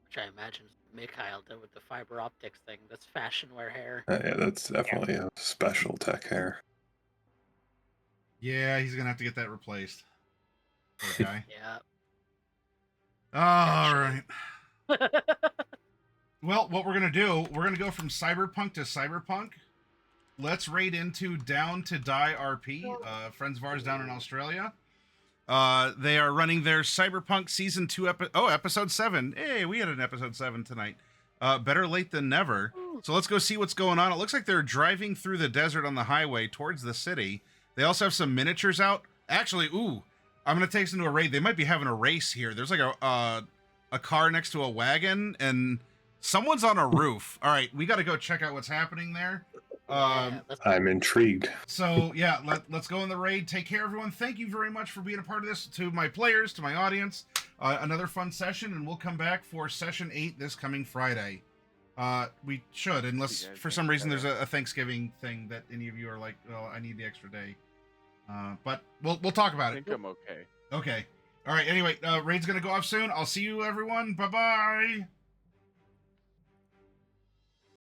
Which I imagine Mikhail did with the fiber optics thing. That's fashion wear hair. Yeah, that's definitely a special tech hair. Yeah, he's gonna have to get that replaced. Poor guy. Yeah. All right. Well, what we're gonna do, we're gonna go from Cyberpunk to Cyberpunk. Let's raid into Down to Die RP, friends of ours down in Australia. They are running their Cyberpunk Season 2 episode 7. Hey, we had an episode 7 tonight. Better late than never. So let's go see what's going on. It looks like they're driving through the desert on the highway towards the city. They also have some miniatures out. Actually, ooh, I'm going to take us into a raid. They might be having a race here. There's like a car next to a wagon, and someone's on a roof. All right, we got to go check out what's happening there. Yeah, I'm intrigued. So yeah, let's go in the raid. Take care, everyone. Thank you very much for being a part of this. To my players, to my audience, another fun session, and we'll come back for session 8 this coming Friday. We should, unless for some reason there's a Thanksgiving thing that any of you are like, well, I need the extra day. But we'll talk about I it. think I'm okay. Okay. All right. Anyway, raid's gonna go off soon. I'll see you, everyone. Bye bye.